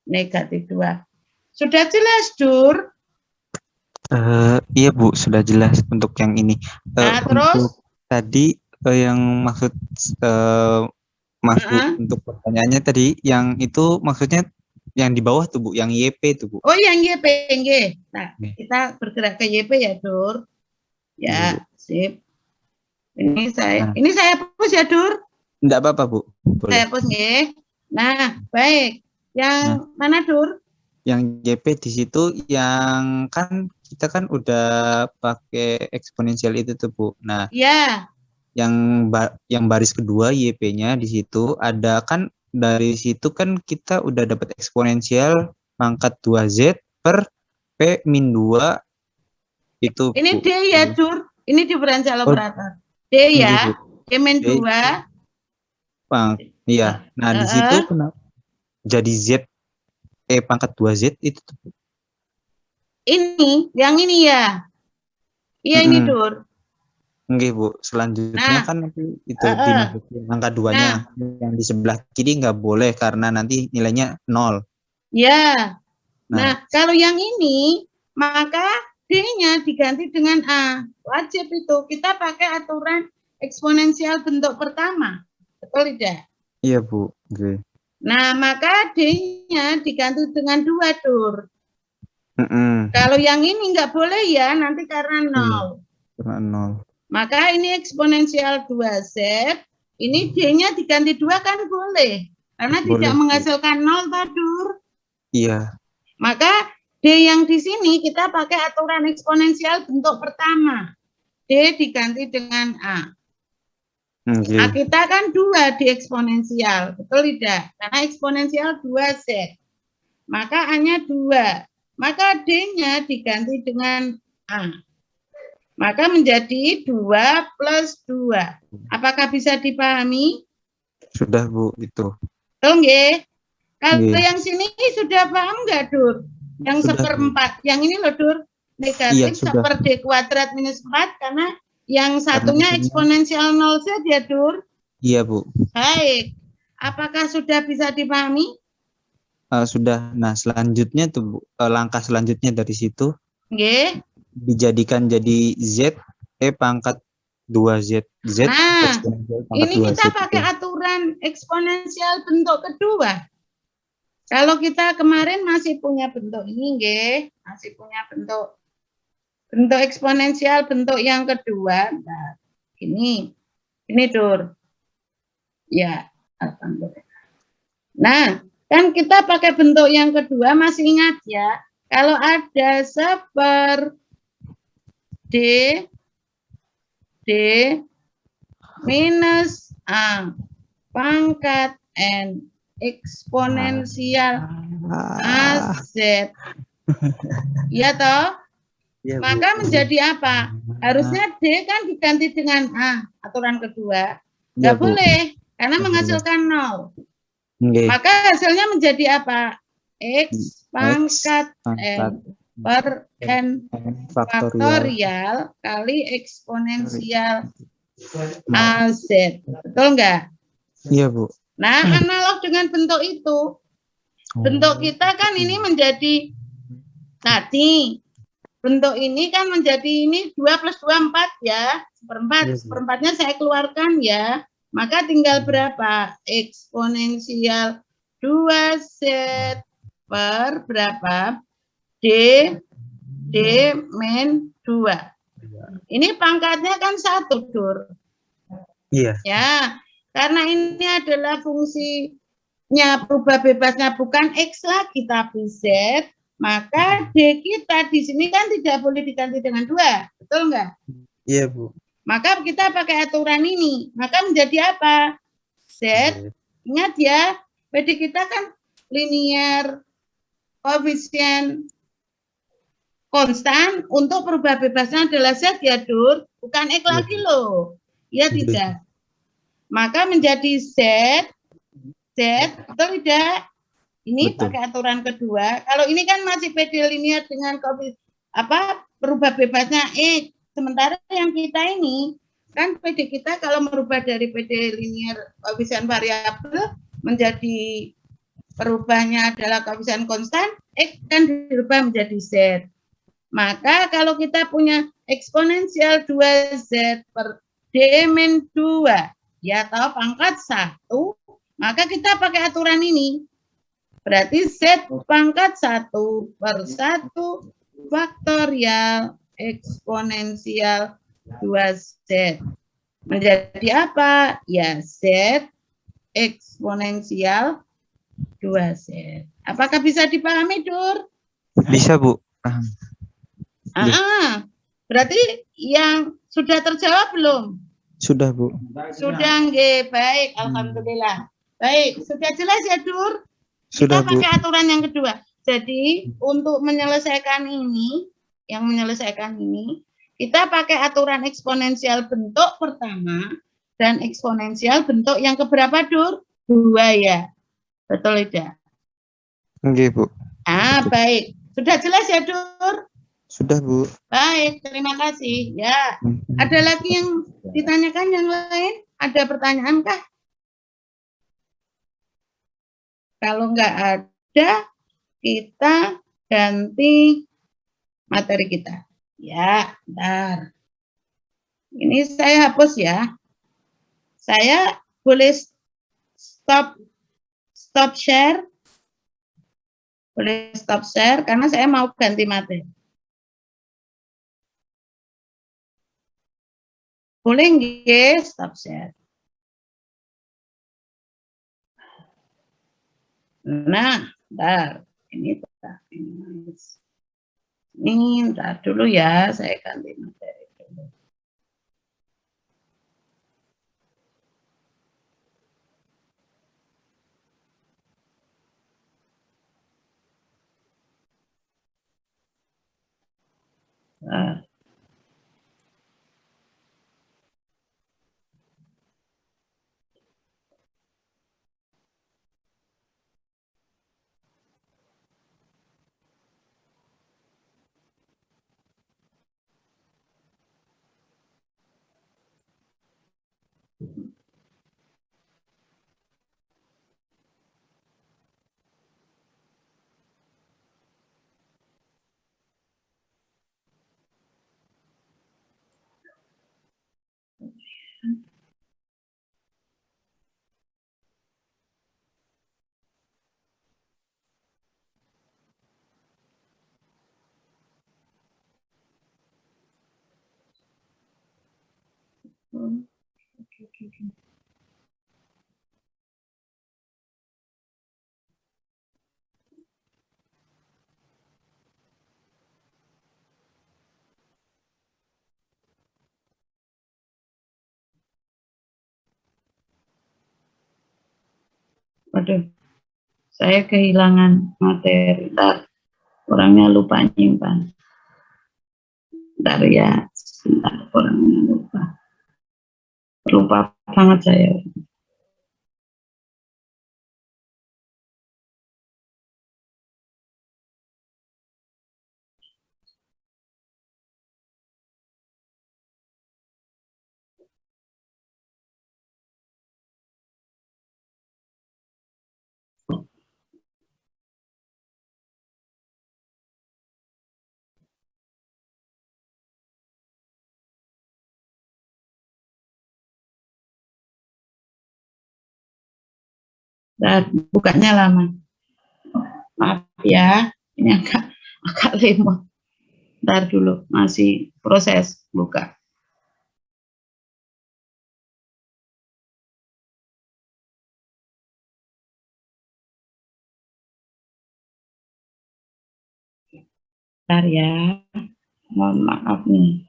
negatif 2. Sudah jelas, Dur?
Iya, Bu, sudah jelas untuk yang ini.
Nah, terus?
Tadi yang maksud untuk pertanyaannya tadi, yang itu maksudnya yang di bawah tuh, Bu, yang YP tuh, Bu.
Oh, yang YP. Nah, kita bergerak ke YP ya, Dur. Ya, sip. Ini saya hapus ya, Dur?
Enggak apa-apa, Bu. Boleh.
Saya hapus, nggih. Nah, baik. Yang mana, Dur?
yang JP di situ yang kan kita kan udah pakai eksponensial itu tuh Bu. Nah,
Ya,
yang baris kedua YP-nya di situ ada kan, dari situ kan kita udah dapat eksponensial pangkat 2Z per P min 2 itu
ini
Bu.
D ya, Dur. Ini differential
Oh,
operator. D
iya Bu.
ya, D min
Jadi
2.
iya. Nah, di situ kenapa jadi Z pangkat 2Z itu tuh Bu.
Ini, yang ini ya. Iya ini,
Mm-mm.
Dur.
Oke Bu, selanjutnya
Nah,
kan nanti itu dimasukin angka 2-nya,
nah,
yang di sebelah kiri nggak boleh karena nanti nilainya 0.
ya. Nah,
Nah,
kalau yang ini, maka D-nya diganti dengan A. Wajib itu. Kita pakai aturan eksponensial bentuk pertama. Betul tidak?
iya Bu. Oke.
Nah, maka D-nya diganti dengan 2, Dur.
Mm-mm.
Kalau yang ini nggak boleh ya, nanti karena
Iya,
0.
karena 0.
Maka ini eksponensial 2Z, ini D-nya diganti 2 kan boleh. Karena tidak
Boleh Bu.
menghasilkan 0, Dur.
Iya.
Maka D yang di sini kita pakai aturan eksponensial bentuk pertama. D diganti dengan A.
Oke.
A kita kan 2 di eksponensial, betul tidak? Karena eksponensial 2Z. Maka A-nya 2. Maka D-nya diganti dengan A. Maka menjadi 2 plus 2. Apakah bisa dipahami?
Sudah Bu itu.
Betul nggih? Kalau
Oke.
yang sini sudah paham nggak, Dur? Yang
Sudah Bu.
seperempat. Yang ini loh, Dur.
Iya,
Negatif
sudah.
seper D kuadrat minus 4. Karena yang
Karena
satunya
itunya,
eksponensial 0 saja, Dur.
iya Bu.
Baik. Apakah sudah bisa dipahami?
Sudah. Nah, selanjutnya tuh Bu, langkah selanjutnya dari situ
Nggih.
dijadikan jadi Z pangkat 2Z. Z
Nah,
eksponensial pangkat
ini
2Z
kita
itu.
pakai aturan eksponensial bentuk kedua. Kalau kita kemarin masih punya bentuk ini, nggih, masih punya bentuk eksponensial bentuk yang kedua. Nah, ini Dur. Ya, alhamdulillah. Nah, kan kita pakai bentuk yang kedua, masih ingat ya? Kalau ada seper D minus A pangkat N eksponensial AZ. Ya toh?
Iya, Bu.
Maka menjadi apa? Harusnya D kan diganti dengan A, aturan kedua.
Iya,
Nggak
Bu.
boleh, karena
Nggak
menghasilkan 0.
Oke.
Maka hasilnya menjadi apa? X pangkat N per N faktorial kali eksponensial AZ. Betul nggak?
Iya, Bu.
Nah, analog dengan bentuk itu. Bentuk kita kan ini menjadi tadi. Bentuk ini kan menjadi ini 2 plus 2, 4 ya. Seperempatnya saya keluarkan ya. Maka tinggal berapa? Eksponensial 2Z per berapa? D min 2. Ini pangkatnya kan 1, Dur.
Iya.
Ya, karena ini adalah fungsinya berubah bebasnya bukan X lagi tapi Z, maka D kita di sini kan tidak boleh diganti dengan 2, betul nggak?
Iya, Bu.
Maka kita pakai aturan ini, maka menjadi apa? Z, ingat ya, PD kita kan linear koefisien konstan, untuk berubah bebasnya adalah Z ya, Dur, bukan X lagi loh. Ya tidak. Maka menjadi Z, betul tidak? Ini betul. Pakai aturan kedua. Kalau ini kan masih PD linear dengan berubah bebasnya X. Sementara yang kita ini kan PD kita kalau merubah dari PD linear koefisien variabel menjadi perubahnya adalah koefisien konstan, X kan dirubah menjadi Z. Maka kalau kita punya eksponensial 2Z per D min 2, ya atau pangkat 1, maka kita pakai aturan ini. Berarti Z pangkat 1 per 1 faktorial eksponensial 2Z. Menjadi apa? Ya, Z eksponensial 2Z. Apakah bisa dipahami, Dur?
Bisa, Bu.
Berarti yang sudah terjawab belum?
Sudah, Bu.
Sudah, nggih. Baik, alhamdulillah. Baik, sudah jelas ya, Dur?
Sudah,
Kita
Bu.
pakai aturan yang kedua. Jadi, untuk menyelesaikan ini, kita pakai aturan eksponensial bentuk pertama dan eksponensial bentuk yang keberapa, Dur? 2 ya. Betul tidak?
Nggih, Bu.
Baik. Sudah jelas ya, Dur?
Sudah, Bu.
Baik, terima kasih. Ya, ada lagi yang ditanyakan yang lain? Ada pertanyaan kah? Kalau nggak ada, kita ganti materi kita. Ya, bentar. Ini saya hapus ya. Saya boleh stop share. Boleh stop share karena saya mau ganti materi. Boleh nggih stop share. Nah, bentar. Ini bentar dulu ya, saya ganti materi dulu. Nah. Waduh, saya kehilangan materi. Orangnya lupa nyimpan. Bentar ya, sebentar, orangnya lupa. Lupa banget saya. Dan bukanya lama. Maaf ya, ini agak lemot. Ntar dulu, masih proses buka. Ntar ya, mohon maaf nih.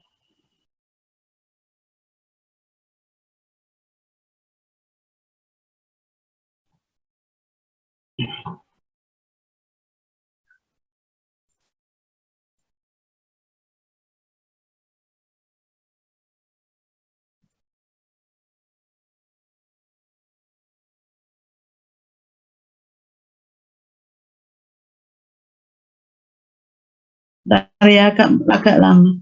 Ntar ya, agak lama.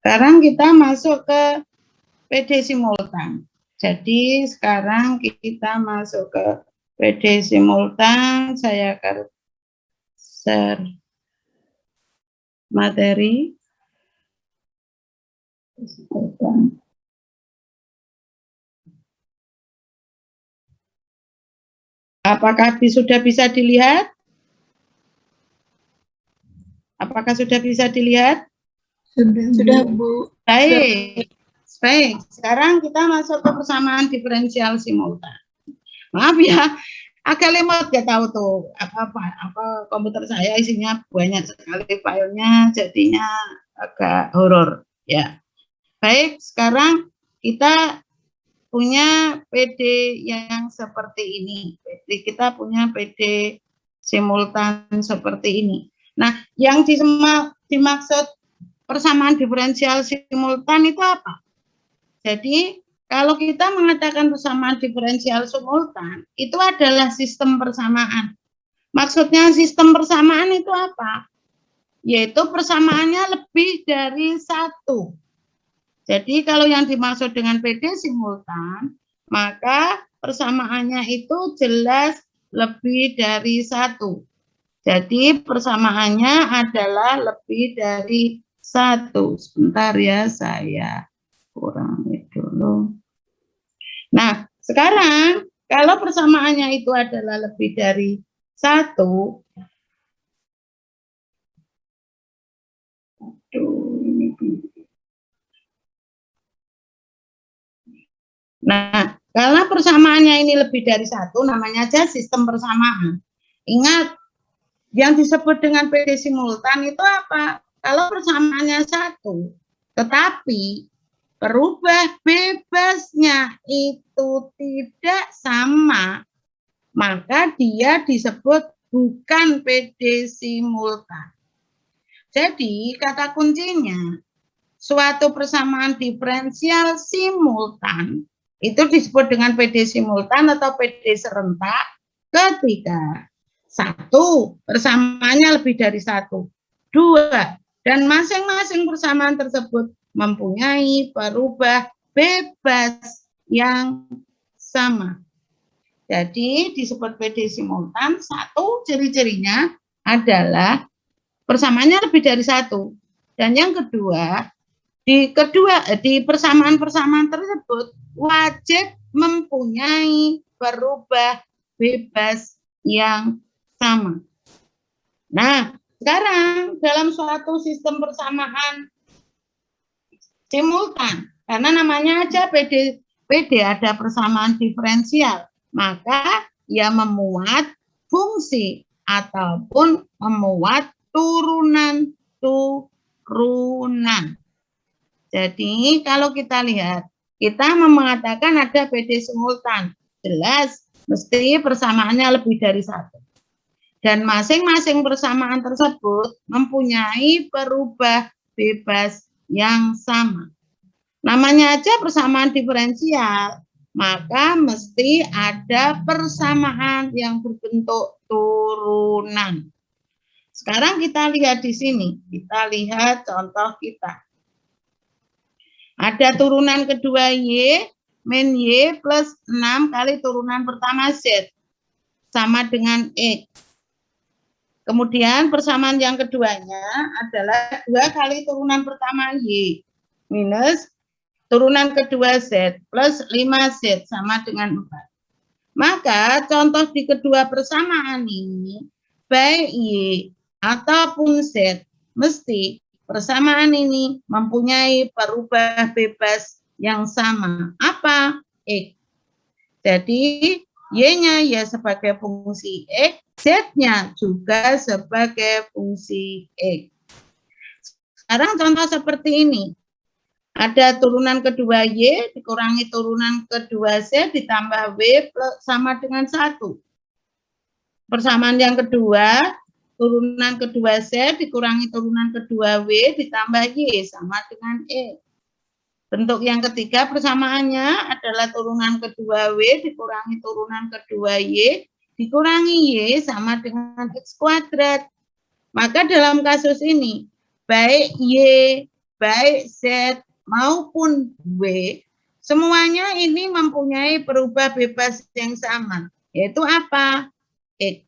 Sekarang kita masuk ke PD simultan. Jadi sekarang kita masuk ke PD simultan. Saya akan share materi. Apakah sudah bisa dilihat? Apakah sudah bisa dilihat?
Sudah, Bu.
Baik. Baik. Sekarang kita masuk ke persamaan diferensial simultan. Maaf ya, agak lemot, gak tahu tuh apa komputer saya isinya banyak sekali filenya, jadinya agak horor ya. Baik, sekarang kita punya PD yang seperti ini. Kita punya PD simultan seperti ini. Nah, yang dimaksud persamaan diferensial simultan itu apa? Jadi, kalau kita mengatakan persamaan diferensial simultan, itu adalah sistem persamaan. Maksudnya sistem persamaan itu apa? Yaitu persamaannya lebih dari satu. Jadi kalau yang dimaksud dengan PD simultan, maka persamaannya itu jelas lebih dari satu. Jadi persamaannya adalah lebih dari satu. Sebentar ya, saya kurangi dulu. Nah, sekarang kalau persamaannya itu adalah lebih dari satu, nah, kalau persamaannya ini lebih dari satu, namanya aja sistem persamaan. Ingat, yang disebut dengan PD simultan itu apa? Kalau persamaannya satu, tetapi perubah bebasnya itu tidak sama, maka dia disebut bukan PD simultan. Jadi, kata kuncinya, suatu persamaan diferensial simultan itu disebut dengan PD simultan atau PD serentak ketika satu, persamaannya lebih dari satu. Dua, dan masing-masing persamaan tersebut mempunyai perubah bebas yang sama. Jadi disebut PD simultan, satu ciri-cirinya adalah persamaannya lebih dari satu. Dan yang kedua, di persamaan-persamaan tersebut wajib mempunyai perubah bebas yang sama. Nah, sekarang dalam suatu sistem persamaan simultan, karena namanya aja PD ada persamaan diferensial, maka ia memuat fungsi ataupun memuat turunan. Jadi kalau kita lihat, kita mengatakan ada PD simultan, jelas mesti persamaannya lebih dari satu. Dan masing-masing persamaan tersebut mempunyai perubah bebas yang sama. Namanya aja persamaan diferensial, maka mesti ada persamaan yang berbentuk turunan. Sekarang kita lihat di sini, kita lihat contoh kita. Ada turunan kedua Y, min Y plus 6 kali turunan pertama Z, sama dengan X. Kemudian persamaan yang keduanya adalah 2 kali turunan pertama Y, minus turunan kedua Z, plus 5Z, sama dengan 4. Maka contoh di kedua persamaan ini, baik Y ataupun Z, mesti persamaan ini mempunyai perubah bebas yang sama. Apa? X. Jadi, Y-nya ya sebagai fungsi X, Z-nya juga sebagai fungsi X. Sekarang contoh seperti ini. Ada turunan kedua Y dikurangi turunan kedua Z ditambah W sama dengan 1. Persamaan yang kedua, turunan kedua Z dikurangi turunan kedua W ditambah Y sama dengan E. Bentuk yang ketiga persamaannya adalah turunan kedua W dikurangi turunan kedua Y dikurangi Y sama dengan X kuadrat. Maka dalam kasus ini, baik Y, baik Z, maupun W semuanya ini mempunyai perubah bebas yang sama, yaitu apa? X.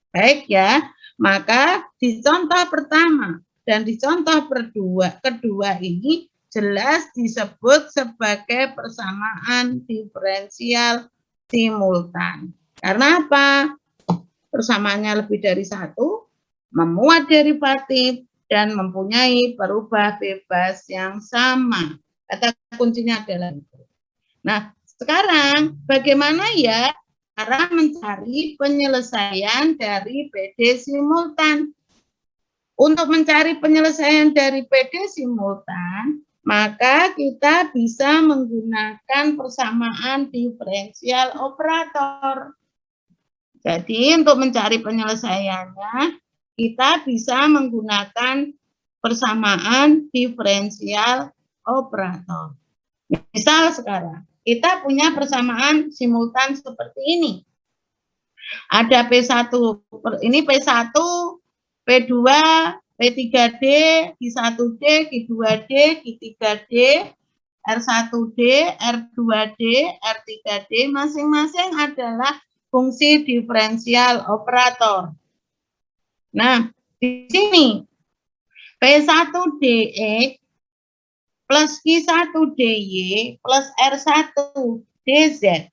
Baik ya, maka di contoh pertama dan di contoh kedua ini jelas disebut sebagai persamaan diferensial simultan. Karena apa? Persamaannya lebih dari satu, memuat derivatif, dan mempunyai perubah bebas yang sama. Kata kuncinya adalah itu. Nah, sekarang bagaimana ya cara mencari penyelesaian dari PD simultan? Untuk mencari penyelesaian dari PD simultan, maka kita bisa menggunakan persamaan diferensial operator. Jadi untuk mencari penyelesaiannya, kita bisa menggunakan persamaan diferensial operator. Misal sekarang, kita punya persamaan simultan seperti ini. Ada P1, ini P1, P2, P3D, Q1D, Q2D, Q3D, R1D, R2D, R3D, masing-masing adalah fungsi diferensial operator. Nah, di sini P1DX plus Q1DY plus R1DZ.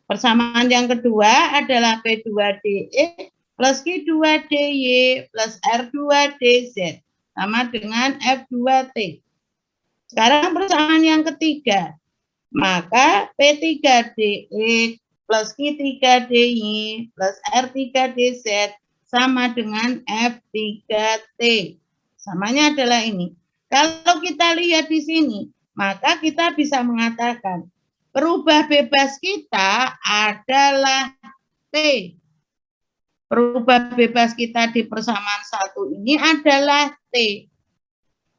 Persamaan yang kedua adalah P2DX plus Q2DY plus R2DZ. Sama dengan F2T. Sekarang persamaan yang ketiga. Maka P3DX plus Q3DY plus R3DZ sama dengan F3T. Samanya adalah ini. Kalau kita lihat di sini, maka kita bisa mengatakan perubah bebas kita adalah T. Perubah bebas kita di persamaan satu ini adalah T.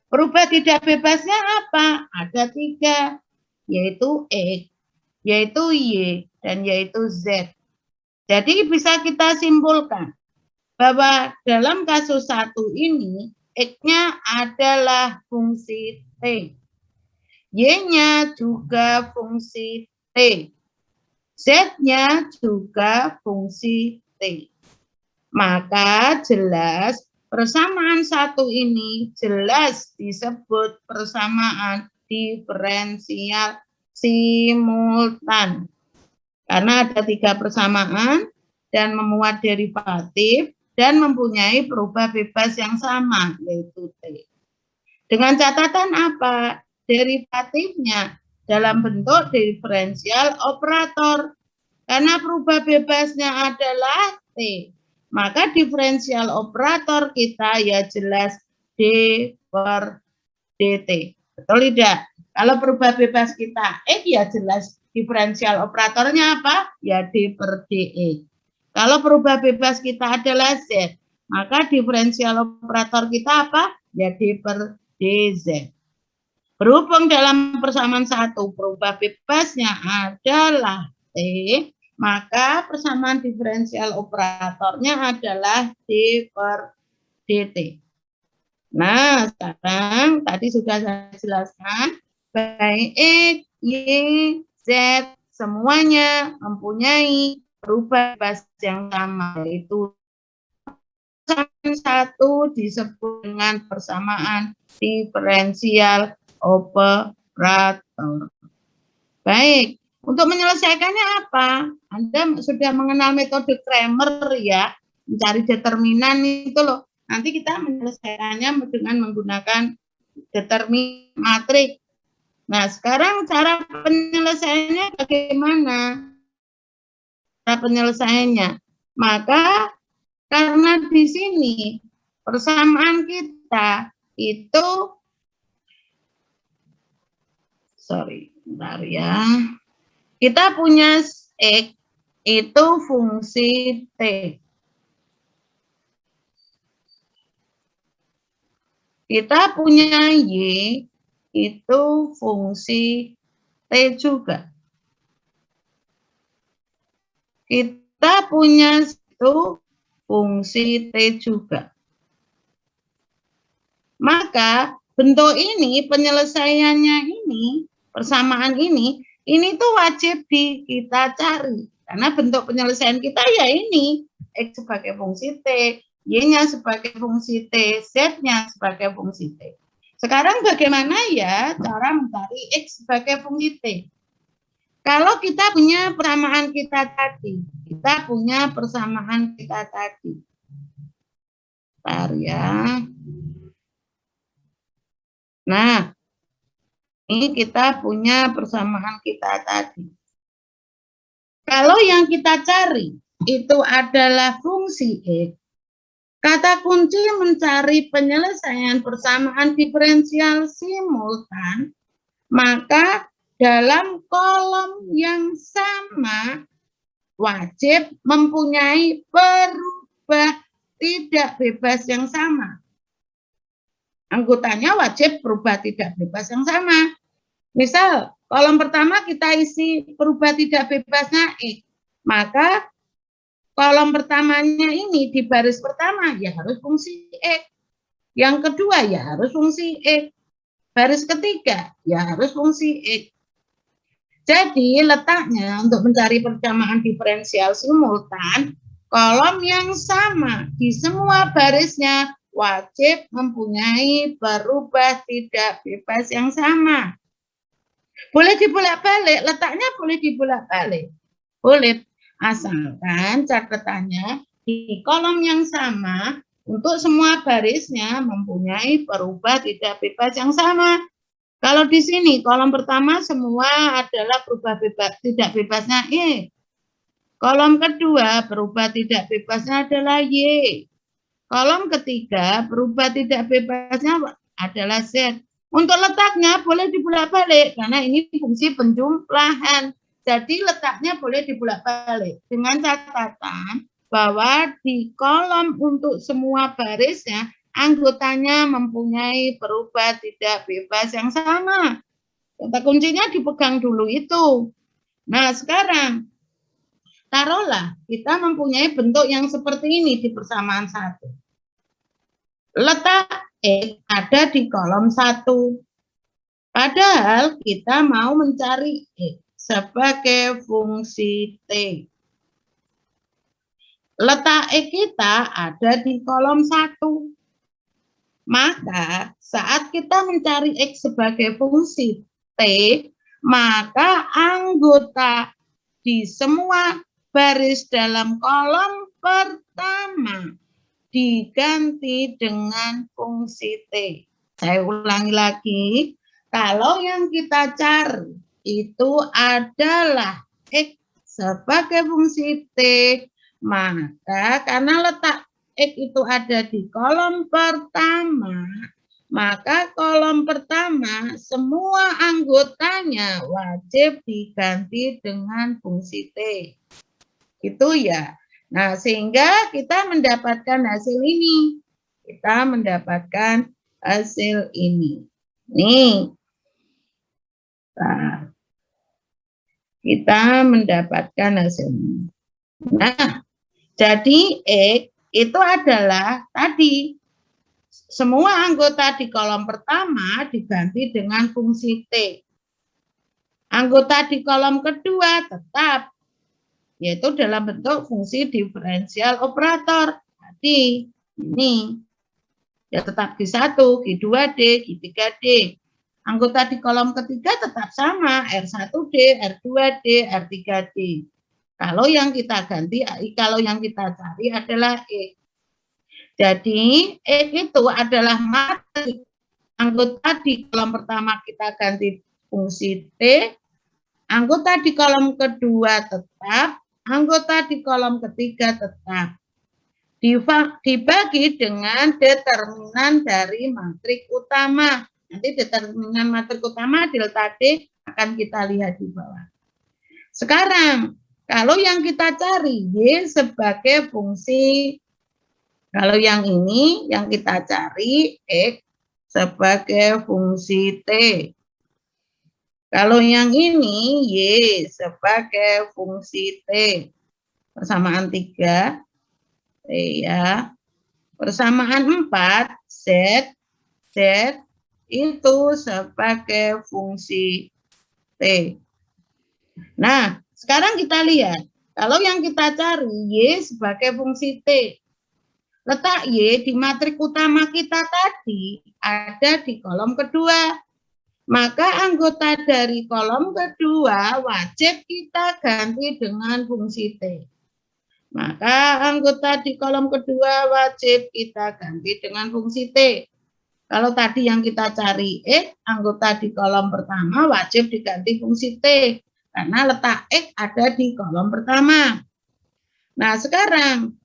Perubah tidak bebasnya apa? Ada 3, yaitu X, yaitu Y, dan yaitu Z. Jadi bisa kita simpulkan bahwa dalam kasus satu ini, X-nya adalah fungsi T. Y-nya juga fungsi T. Z-nya juga fungsi T. Maka jelas persamaan satu ini jelas disebut persamaan diferensial simultan. Karena ada 3 persamaan dan memuat derivatif dan mempunyai perubah bebas yang sama, yaitu T. Dengan catatan apa? Derivatifnya dalam bentuk diferensial operator. Karena perubah bebasnya adalah T, maka diferensial operator kita ya jelas D per DT. Betul tidak? Kalau perubah bebas kita X ya jelas diferensial operatornya apa? Ya D per DE. Kalau perubah bebas kita adalah Z, maka diferensial operator kita apa? Ya D per DZ. Berhubung dalam persamaan satu perubah bebasnya adalah T, maka persamaan diferensial operatornya adalah D per DT. Nah, sekarang tadi sudah saya jelaskan, baik X, Y, Z, semuanya mempunyai perubah bebas yang sama, yaitu persamaan satu disebut dengan persamaan diferensial operator. Baik, untuk menyelesaikannya apa? Anda sudah mengenal metode Cramer ya, mencari determinan itu loh. Nanti kita menyelesaikannya dengan menggunakan determinan matrik. Nah, sekarang cara penyelesaiannya bagaimana? Cara penyelesaiannya, maka karena di sini persamaan kita itu, bentar ya, kita punya X itu fungsi T. Kita punya Y itu fungsi T juga. Kita punya itu fungsi T juga. Maka bentuk ini, penyelesaiannya ini, persamaan ini tuh wajib kita cari. Karena bentuk penyelesaian kita ya ini, X sebagai fungsi T, Y-nya sebagai fungsi T, Z-nya sebagai fungsi T. Sekarang bagaimana ya cara mencari X sebagai fungsi T? Kalau kita punya persamaan kita tadi, Bentar ya. Nah, ini kita punya persamaan kita tadi. Kalau yang kita cari itu adalah fungsi X, kata kunci mencari penyelesaian persamaan diferensial simultan, maka dalam kolom yang sama wajib mempunyai perubah tidak bebas yang sama. Anggotanya wajib berubah tidak bebas yang sama. Misal, kolom pertama kita isi perubah tidak bebasnya X. Maka kolom pertamanya ini di baris pertama ya harus fungsi X. Yang kedua ya harus fungsi X. Baris ketiga ya harus fungsi X. Jadi letaknya untuk mencari persamaan diferensial simultan, kolom yang sama di semua barisnya wajib mempunyai perubah tidak bebas yang sama. Boleh dibolak-balik, letaknya boleh dibolak-balik. Boleh, asalkan catatannya di kolom yang sama untuk semua barisnya mempunyai perubah tidak bebas yang sama. Kalau di sini kolom pertama semua adalah perubah bebas tidak bebasnya Y. Kolom kedua perubah tidak bebasnya adalah Y. Kolom ketiga perubah tidak bebasnya adalah Z. Untuk letaknya boleh dibolak-balik karena ini fungsi penjumlahan. Jadi letaknya boleh dibolak-balik dengan catatan bahwa di kolom untuk semua barisnya anggotanya mempunyai perubah tidak bebas yang sama. Kata kuncinya dipegang dulu itu. Nah, sekarang taruhlah kita mempunyai bentuk yang seperti ini di persamaan 1. Letak X ada di kolom 1. Padahal kita mau mencari X sebagai fungsi T. Letak X kita ada di kolom 1. Maka saat kita mencari X sebagai fungsi T, maka anggota di semua baris dalam kolom pertama diganti dengan fungsi T. Saya ulangi lagi, kalau yang kita cari itu adalah X sebagai fungsi T, maka karena letak X itu ada di kolom pertama, maka kolom pertama semua anggotanya wajib diganti dengan fungsi T. Itu ya. Nah, sehingga kita mendapatkan hasil ini. Kita mendapatkan hasil ini. Nih. Nah, kita mendapatkan hasil ini. Nah, jadi X itu adalah tadi semua anggota di kolom pertama diganti dengan fungsi T. Anggota di kolom kedua tetap, yaitu dalam bentuk fungsi diferensial operator. Tadi ini ya tetap G1, G2D, G3D. Anggota di kolom ketiga tetap sama, R1D, R2D, R3D. Kalau yang kita ganti, kalau yang kita cari adalah X. Jadi X itu adalah matrik. Anggota di kolom pertama kita ganti fungsi T. Anggota di kolom kedua tetap. Anggota di kolom ketiga tetap. Dibagi dengan determinan dari matrik utama. Nanti determinan matrik utama delta D akan kita lihat di bawah. Sekarang, kalau yang kita cari Y sebagai fungsi, kalau yang ini yang kita cari X sebagai fungsi T. Kalau yang ini Y sebagai fungsi T. Persamaan 3. Ya. Persamaan 4 Z itu sebagai fungsi T. Nah, sekarang kita lihat. Kalau yang kita cari Y sebagai fungsi T. Letak Y di matrik utama kita tadi ada di kolom kedua. Maka anggota dari kolom kedua wajib kita ganti dengan fungsi T. Maka anggota di kolom kedua wajib kita ganti dengan fungsi T. Kalau tadi yang kita cari X, anggota di kolom pertama wajib diganti fungsi T. Karena letak X ada di kolom pertama. Nah, sekarang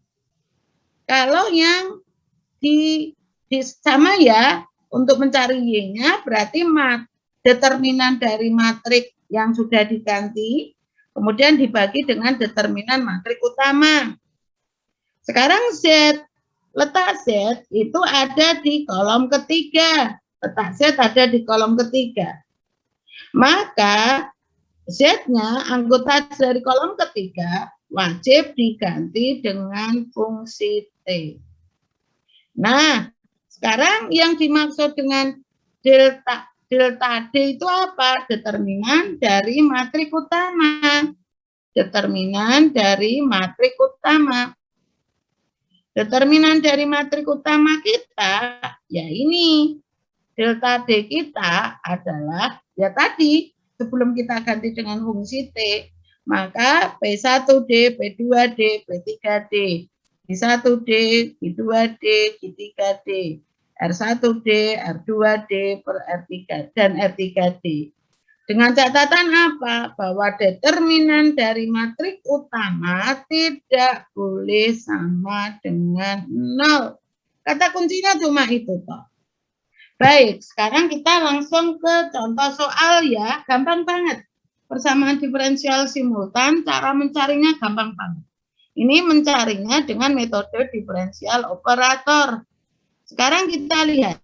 kalau yang di sama ya, untuk mencari Y-nya berarti determinan dari matrik yang sudah diganti, kemudian dibagi dengan determinan matrik utama. Sekarang Z, letak Z itu ada di kolom ketiga. Letak Z ada di kolom ketiga. Maka Z-nya, anggota dari kolom ketiga, wajib diganti dengan fungsi T. Nah, sekarang yang dimaksud dengan delta D itu apa? Determinan dari matrik utama. Determinan dari matrik utama. Determinan dari matrik utama kita, ya ini. Delta D kita adalah, ya tadi, sebelum kita ganti dengan fungsi T, maka P1D, P2D, P3D, P1D, P2D, P3D, R1D, R2D, per R3, dan R3D. Dengan catatan apa? Bahwa determinan dari matrik utama tidak boleh sama dengan 0. Kata kuncinya cuma itu toh. Baik, sekarang kita langsung ke contoh soal ya, gampang banget. Persamaan diferensial simultan, cara mencarinya gampang banget. Ini mencarinya dengan metode diferensial operator. Sekarang kita lihat.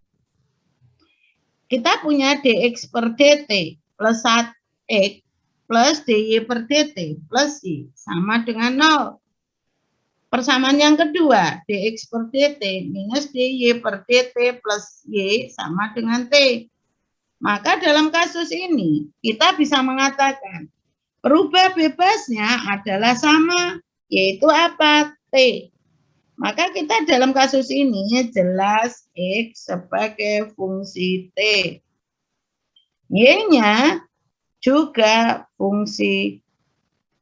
Kita punya dx per dt plus 1x plus dy per dt plus y sama dengan 0. Persamaan yang kedua, dx per dt minus dy per dt plus y sama dengan t. Maka dalam kasus ini, kita bisa mengatakan perubah bebasnya adalah sama, yaitu apa? T. Maka kita dalam kasus ini jelas X sebagai fungsi T. Y-nya juga fungsi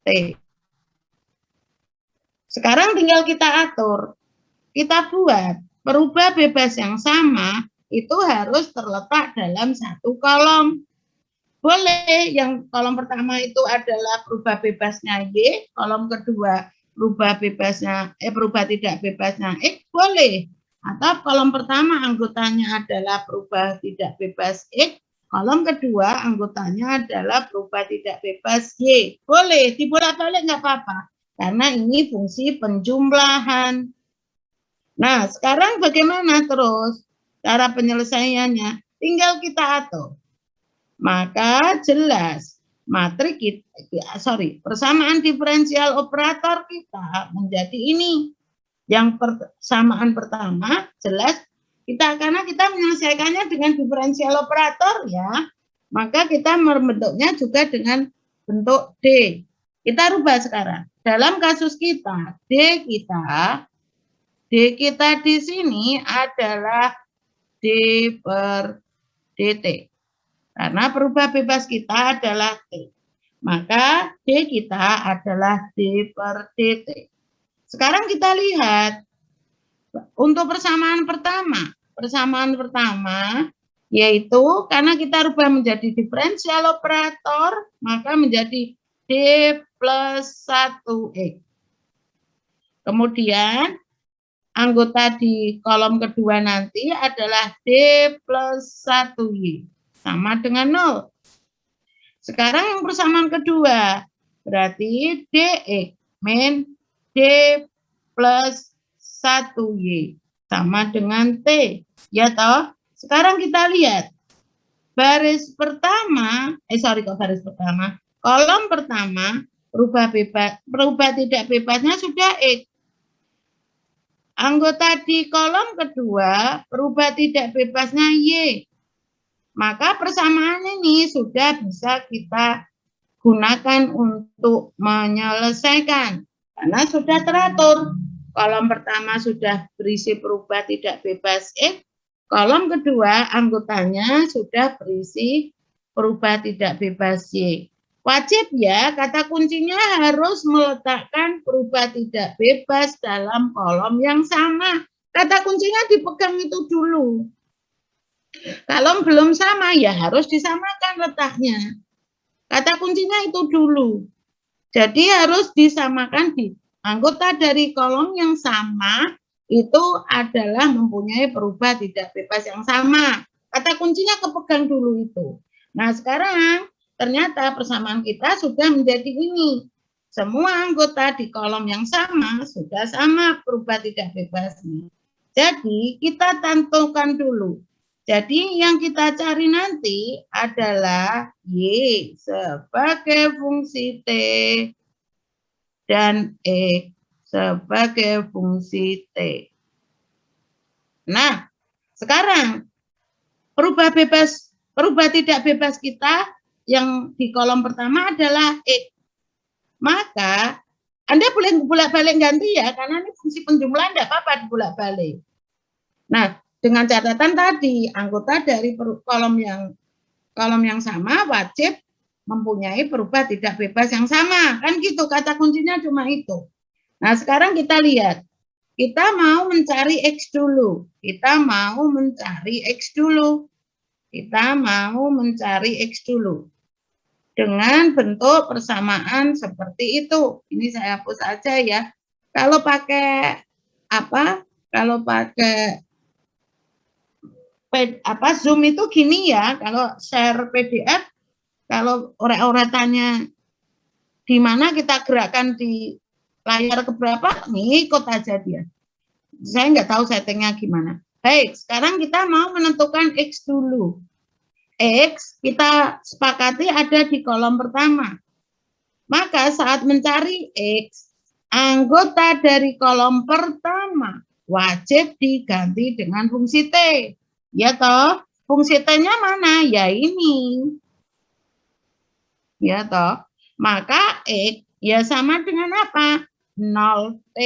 T. Sekarang tinggal kita atur, kita buat perubah bebas yang sama itu harus terletak dalam satu kolom. Boleh yang kolom pertama itu adalah perubah bebasnya Y, kolom kedua perubah tidak bebasnya X, boleh. Atau kolom pertama anggotanya adalah perubah tidak bebas X, kolom kedua anggotanya adalah perubah tidak bebas Y. Boleh, dibolak-balik nggak apa-apa. Karena ini fungsi penjumlahan. Nah, sekarang bagaimana terus cara penyelesaiannya? Tinggal kita atur. Maka jelas matrik persamaan diferensial operator kita menjadi ini. Yang persamaan pertama jelas karena kita menyelesaikannya dengan diferensial operator ya, maka kita membentuknya juga dengan bentuk D. Kita rubah sekarang. Dalam kasus kita, D kita di sini adalah D per dt. Karena perubah bebas kita adalah T. Maka D kita adalah D per dt. Sekarang kita lihat untuk persamaan pertama yaitu karena kita rubah menjadi diferensial operator, maka menjadi D plus 1X. Kemudian anggota di kolom kedua nanti adalah D plus 1Y. Sama dengan 0. Sekarang yang persamaan kedua, berarti DX min D plus 1Y. Sama dengan T. Ya toh? Sekarang kita lihat. Baris pertama, kolom pertama, perubah tidak bebasnya sudah X. Anggota di kolom kedua, perubah tidak bebasnya Y. Maka persamaan ini sudah bisa kita gunakan untuk menyelesaikan. Karena sudah teratur. Kolom pertama sudah berisi perubah tidak bebas X. Kolom kedua anggotanya sudah berisi perubah tidak bebas Y. Wajib ya, kata kuncinya harus meletakkan perubah tidak bebas dalam kolom yang sama. Kata kuncinya dipegang itu dulu. Kalau belum sama, ya harus disamakan letaknya. Kata kuncinya itu dulu. Jadi harus disamakan di anggota dari kolom yang sama itu adalah mempunyai perubah tidak bebas yang sama. Kata kuncinya kepegang dulu itu. Nah sekarang ternyata persamaan kita sudah menjadi ini. Semua anggota di kolom yang sama sudah sama perubah tidak bebasnya. Jadi kita tentukan dulu. Jadi yang kita cari nanti adalah Y sebagai fungsi T dan X sebagai fungsi T. Nah, sekarang perubah tidak bebas kita yang di kolom pertama adalah X. Maka Anda boleh bolak-balik ganti ya, karena ini fungsi penjumlahan tidak apa-apa dibolak-balik. Nah, dengan catatan tadi anggota dari kolom yang sama wajib mempunyai perubah tidak bebas yang sama, kan gitu, kata kuncinya cuma itu. Nah sekarang kita lihat, kita mau mencari X dulu, kita mau mencari X dulu dengan bentuk persamaan seperti itu. Ini saya hapus aja ya. Kalau pakai Zoom itu gini ya, kalau share PDF, kalau orang-orang tanya di mana kita gerakkan di layar keberapa, nih ikut aja dia. Saya nggak tahu settingnya gimana. Baik, sekarang kita mau menentukan X dulu. X kita sepakati ada di kolom pertama. Maka saat mencari X, anggota dari kolom pertama wajib diganti dengan fungsi T. Ya toh, fungsi T-nya mana? Ya ini. Ya toh. Maka X ya sama dengan apa? 0T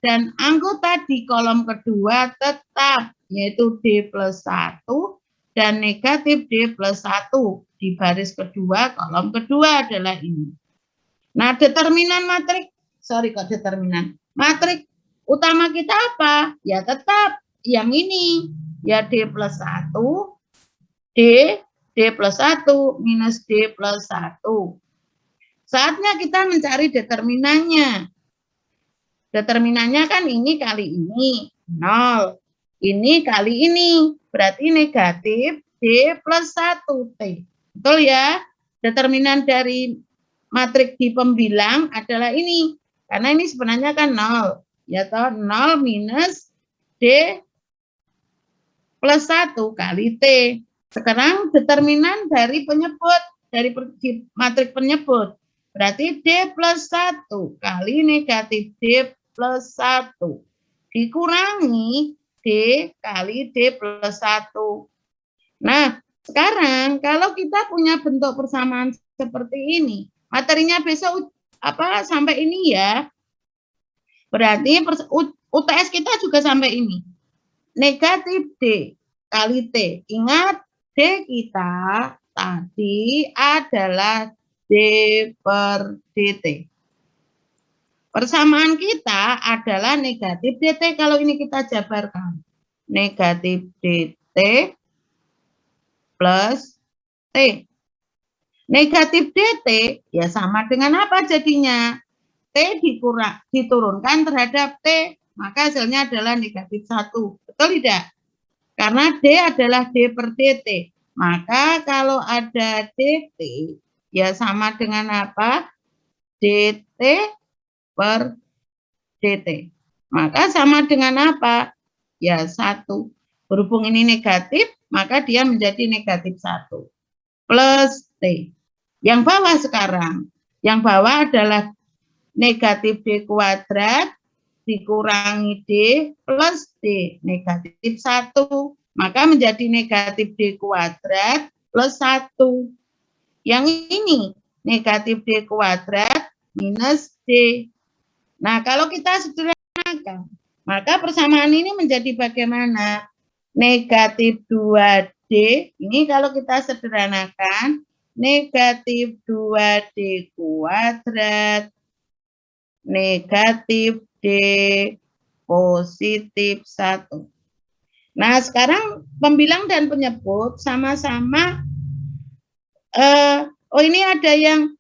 dan anggota di kolom kedua tetap yaitu D plus 1 dan negatif D plus 1 di baris kedua, kolom kedua adalah ini. Nah, determinan matrik utama kita apa? Ya tetap yang ini, ya D plus 1, D plus 1 minus D plus 1. Saatnya kita mencari determinannya. Determinannya kan ini kali ini, 0. Ini kali ini, berarti negatif D plus 1T. Betul ya? Determinan dari matrik di pembilang adalah ini. Karena ini sebenarnya kan 0. Ya toh, 0 minus D plus 1 kali T. Sekarang determinan dari penyebut, dari matrik penyebut. Berarti D plus 1 kali negatif D plus 1 dikurangi D kali D plus 1. Nah, sekarang kalau kita punya bentuk persamaan seperti ini, materinya besok sampai ini ya. Berarti UTS kita juga sampai ini. Negatif D kali T. Ingat, D kita tadi adalah D per dt. Persamaan kita adalah negatif dt. Kalau ini kita jabarkan. Negatif dt plus t. Negatif dt ya sama dengan apa jadinya? T diturunkan terhadap t. Maka hasilnya adalah negatif 1. Betul tidak? Karena D adalah D per dt. Maka kalau ada dt ya sama dengan apa? dt per dt. Maka sama dengan apa? Ya 1. Berhubung ini negatif, maka dia menjadi negatif 1. Plus T. Yang bawah sekarang. Yang bawah adalah negatif D kuadrat dikurangi D plus D. Negatif 1. maka menjadi negatif D kuadrat plus 1. Yang ini negatif D kuadrat minus D. Nah, kalau kita sederhanakan, maka persamaan ini menjadi bagaimana? Negatif 2D, ini kalau kita sederhanakan, negatif 2D kuadrat, negatif D positif 1. Nah, sekarang pembilang dan penyebut sama-sama, oh ini ada yang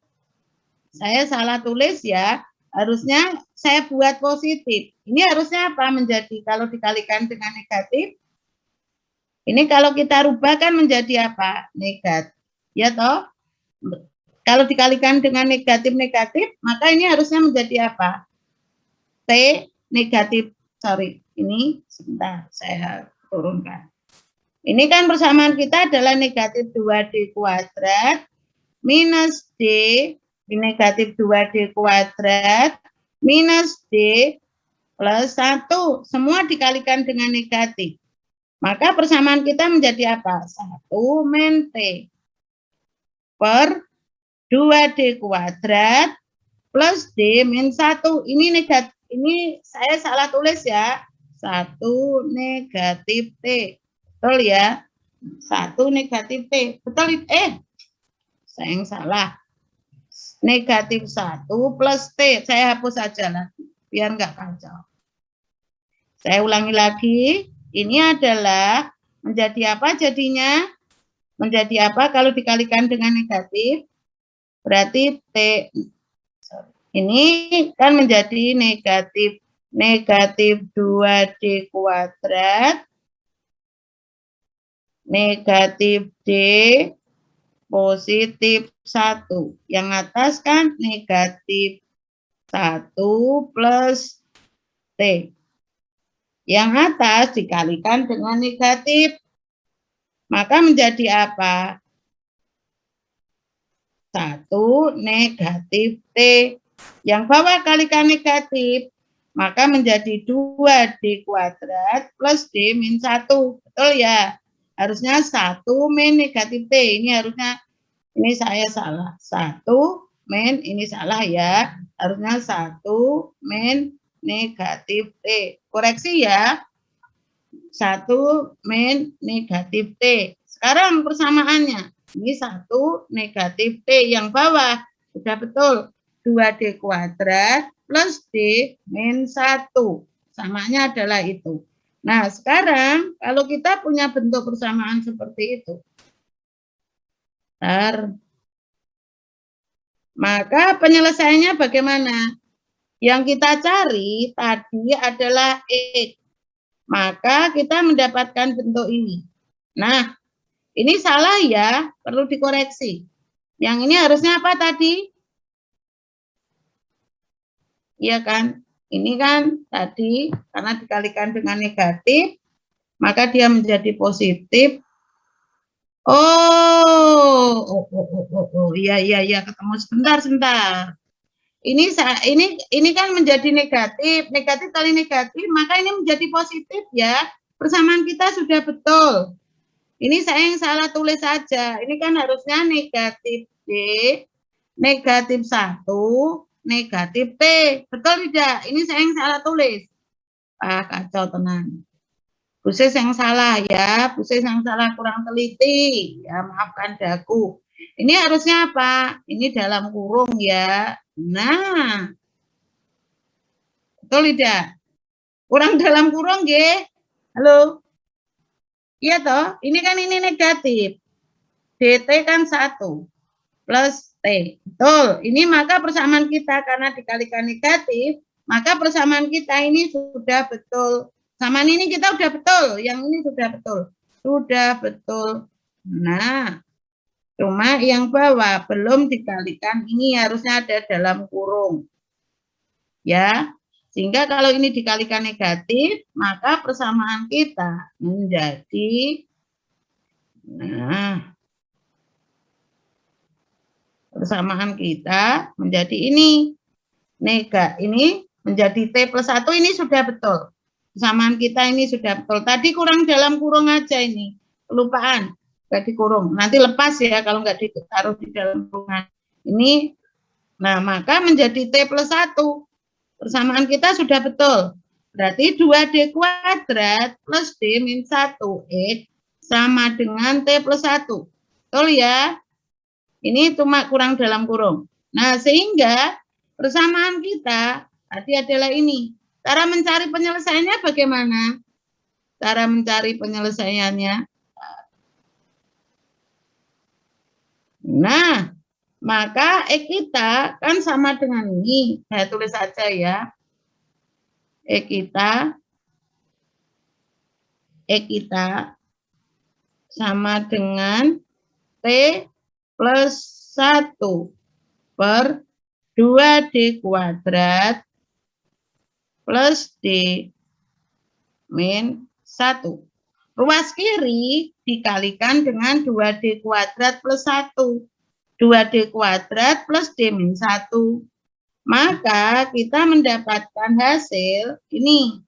saya salah tulis ya, harusnya saya buat positif. Ini harusnya apa? Menjadi kalau dikalikan dengan negatif, ini kalau kita rubah kan menjadi apa? Negatif. Ya toh? Kalau dikalikan dengan negatif-negatif, maka ini harusnya menjadi apa? T negatif, sorry, ini sebentar saya turunkan. Ini kan persamaan kita adalah negatif 2D kuadrat minus D, negatif 2D kuadrat minus D plus 1. Semua dikalikan dengan negatif. Maka persamaan kita menjadi apa? 1 min T per 2D kuadrat plus D min 1. Ini negatif, ini saya salah tulis ya. 1 negatif T. Betul ya? 1 negatif T. Betul? Saya yang salah. Negatif 1 plus T. Saya hapus saja lah. Biar nggak kacau. Saya ulangi lagi. Ini adalah menjadi apa jadinya? Menjadi apa kalau dikalikan dengan negatif? Berarti T. Ini kan menjadi negatif 2D kuadrat negatif D positif 1. Yang atas kan negatif 1 plus T. Yang atas dikalikan dengan negatif. Maka menjadi apa? 1 negatif T. Yang bawah kalikan negatif. Maka menjadi 2D kuadrat plus D min 1. Betul ya? Harusnya 1 min negatif T. Ini harusnya, ini saya salah. 1 min, ini salah ya. Harusnya 1 min negatif T. Koreksi ya. 1 min negatif T. Sekarang persamaannya. Ini 1 negatif T. Yang bawah sudah betul. 2D kuadrat plus D min 1. Samanya adalah itu. Nah, sekarang kalau kita punya bentuk persamaan seperti itu, maka penyelesaiannya bagaimana? Yang kita cari tadi adalah X. Maka kita mendapatkan bentuk ini. Nah, ini salah ya, perlu dikoreksi. Yang ini harusnya apa tadi? Iya kan? Ini kan tadi karena dikalikan dengan negatif, maka dia menjadi positif. Iya, ketemu sebentar. Ini kan menjadi negatif kali negatif, maka ini menjadi positif ya. Persamaan kita sudah betul. Ini saya yang salah tulis saja. Ini kan harusnya negatif D, negatif 1, negatif T. Betul tidak? Ini saya yang salah tulis. Kacau tenang. Buses yang salah ya. Buses yang salah kurang teliti. Ya, maafkan daku. Ini harusnya apa? Ini dalam kurung ya. Nah. Betul tidak? Kurang dalam kurung ya. Halo? Iya toh? Ini kan ini negatif. DT kan 1 plus T. Betul. Ini maka persamaan kita karena dikalikan negatif, maka persamaan kita ini sudah betul. Samaan ini kita sudah betul. Yang ini sudah betul. Sudah betul. Nah, cuma yang bawah belum dikalikan. Ini harusnya ada dalam kurung. Ya. Sehingga kalau ini dikalikan negatif, maka persamaan kita menjadi, nah, persamaan kita menjadi ini. Ini menjadi T plus 1 ini sudah betul. Persamaan kita ini sudah betul. Tadi kurang dalam kurung aja ini. Kelupaan. Nggak dikurung. Nanti lepas ya kalau nggak ditaruh di dalam kurungan. Ini, nah maka menjadi T plus 1. Persamaan kita sudah betul. Berarti 2D kuadrat plus D min 1X sama dengan T plus 1. Betul ya? Ini cuma kurang dalam kurung. Nah, sehingga persamaan kita tadi adalah ini. Cara mencari penyelesaiannya bagaimana? Cara mencari penyelesaiannya. Nah, maka E kita kan sama dengan ini. Saya tulis saja ya. E kita sama dengan T plus 1 per 2D kuadrat plus D min 1. Ruas kiri dikalikan dengan 2D kuadrat plus 1. 2D kuadrat plus D min 1. Maka kita mendapatkan hasil ini.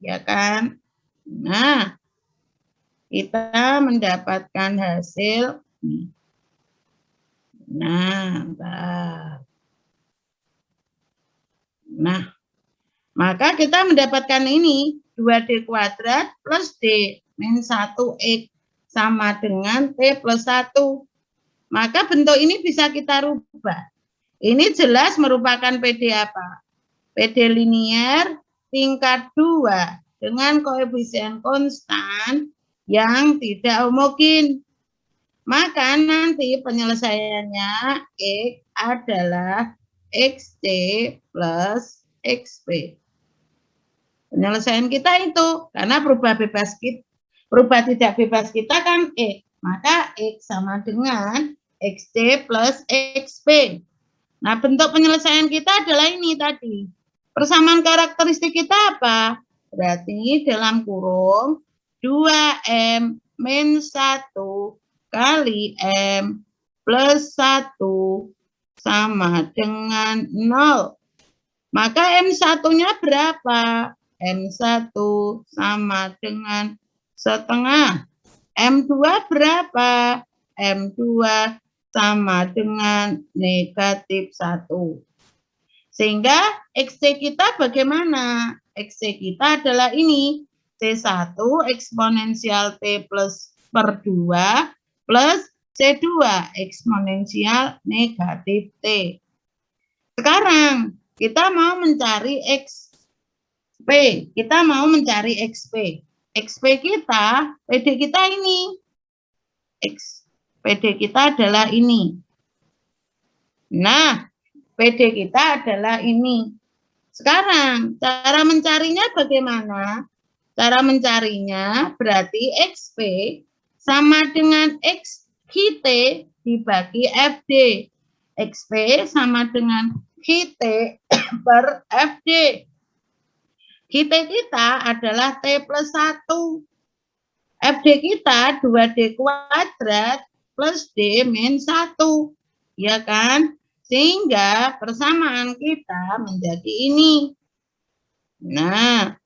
Ya kan? Nah, kita mendapatkan hasil ini. Nah, maka kita mendapatkan ini 2D kuadrat plus D min 1X sama dengan T plus 1. Maka bentuk ini bisa kita rubah. Ini jelas merupakan PD apa? PD linier tingkat 2 dengan koefisien konstan yang tidak homogen. Maka nanti penyelesaiannya X adalah XC plus XP. Penyelesaian kita itu karena berubah tidak bebas kita kan X. Maka X sama dengan XC plus XP. Nah, bentuk penyelesaian kita adalah ini tadi. Persamaan karakteristik kita apa? Berarti dalam kurung 2M min 1 kali M plus 1 sama dengan 0. Maka M1-nya berapa? M1 sama dengan setengah. M2 berapa? M2 sama dengan negatif 1. Sehingga XC kita bagaimana? XC kita adalah ini. C1 eksponensial T plus per 2 plus C2 eksponensial negatif T. Sekarang kita mau mencari XP. Kita mau mencari XP. XP kita, PD kita ini. PD kita adalah ini. Nah, PD kita adalah ini. Sekarang, cara mencarinya bagaimana? Cara mencarinya berarti XP sama dengan XT dibagi FD. XP sama dengan QT per FD. QT kita adalah T plus 1. FD kita 2D kuadrat plus D min 1. Ya kan? Sehingga persamaan kita menjadi ini. Nah,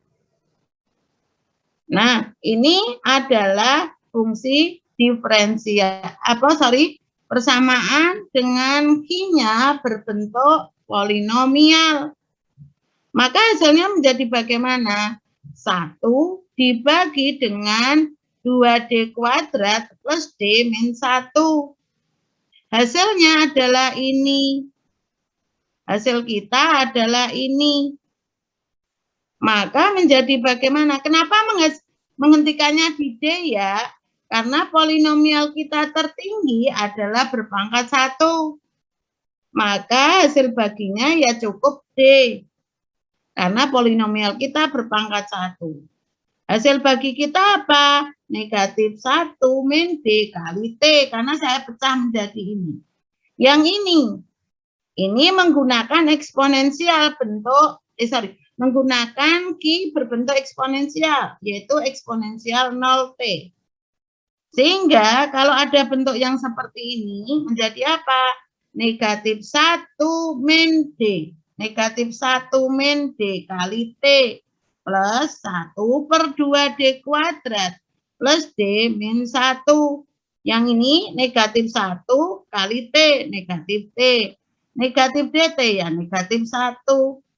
ini adalah fungsi diferensial. Persamaan dengan Q-nya berbentuk polinomial. Maka hasilnya menjadi bagaimana? 1 dibagi dengan 2D kuadrat plus D min 1. Hasilnya adalah ini. Hasil kita adalah ini. Maka menjadi bagaimana? Kenapa menghentikannya di D ya? Karena polinomial kita tertinggi adalah berpangkat 1. Maka hasil baginya ya cukup D. Karena polinomial kita berpangkat 1. Hasil bagi kita apa? Negatif 1 min D kali T. Karena saya pecah menjadi ini. Yang ini menggunakan eksponensial bentuk, menggunakan Q berbentuk eksponensial, yaitu eksponensial 0T. Sehingga kalau ada bentuk yang seperti ini menjadi apa? Negatif 1 min D. Negatif 1 min D kali T. plus 1 per 2D kuadrat plus D min 1. Yang ini negatif 1 kali T, negatif T. Negatif DT ya negatif 1.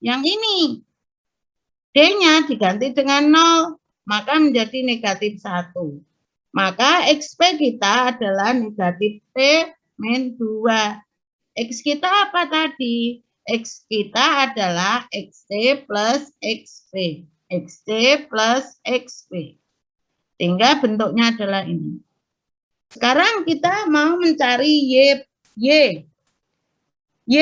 Yang ini D-nya diganti dengan 0, maka menjadi negatif 1. Maka XP kita adalah negatif T min 2. X kita apa tadi? X kita adalah XT plus XP. XT plus XP. Sehingga bentuknya adalah ini. Sekarang kita mau mencari Y. Y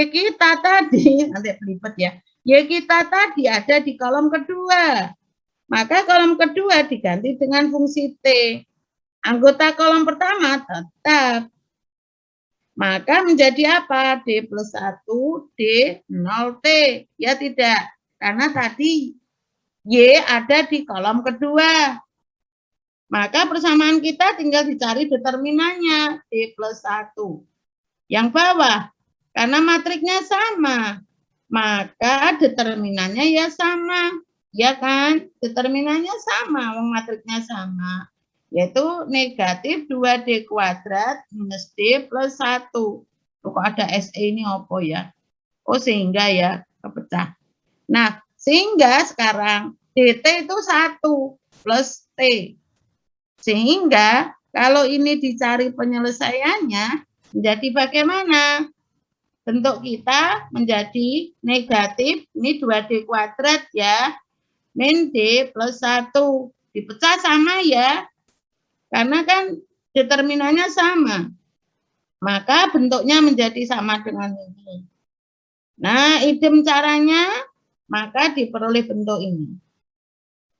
kita tadi, nanti belibet ya. Y kita tadi ada di kolom kedua. Maka kolom kedua diganti dengan fungsi T. Anggota kolom pertama tetap. Maka menjadi apa? D plus 1, D 0T. Ya tidak. Karena tadi Y ada di kolom kedua. Maka persamaan kita tinggal dicari determinannya. D plus 1. Yang bawah. Karena matriknya sama. Maka determinannya ya sama. Ya kan? Determinannya sama. Matriknya sama. Yaitu negatif 2D kuadrat minus D plus 1. Kok ada SE ini apa ya? Oh sehingga ya kepecah. Nah sehingga sekarang DT itu 1 plus T. Sehingga kalau ini dicari penyelesaiannya menjadi bagaimana? Bentuk kita menjadi negatif, ini 2D kuadrat ya, min D plus 1. Dipecah sama ya. Karena kan determinannya sama. Maka bentuknya menjadi sama dengan ini. Nah, idem caranya, maka diperoleh bentuk ini.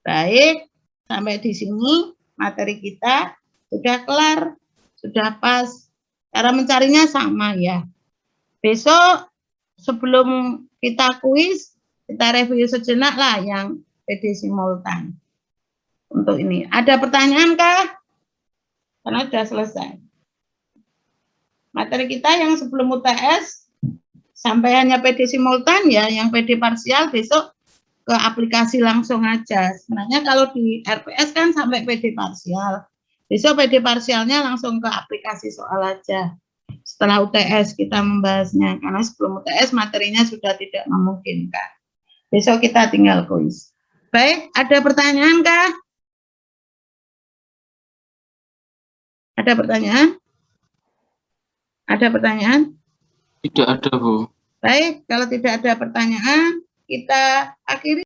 Baik, sampai di sini materi kita sudah kelar, sudah pas. Cara mencarinya sama ya. Besok sebelum kita kuis, kita review sejenak lah yang PD simultan. Untuk ini. Ada pertanyaan kah? Karena sudah selesai. Materi kita yang sebelum UTS sampai hanya PD simultan ya, yang PD parsial besok ke aplikasi langsung aja. Sebenarnya kalau di RPS kan sampai PD parsial. Besok PD parsialnya langsung ke aplikasi soal aja. Setelah UTS kita membahasnya, karena sebelum UTS materinya sudah tidak memungkinkan. Besok kita tinggal kuis. Baik, ada pertanyaan kah? Ada pertanyaan? Ada pertanyaan?
Tidak ada, Bu.
Baik, kalau tidak ada pertanyaan, kita akhiri.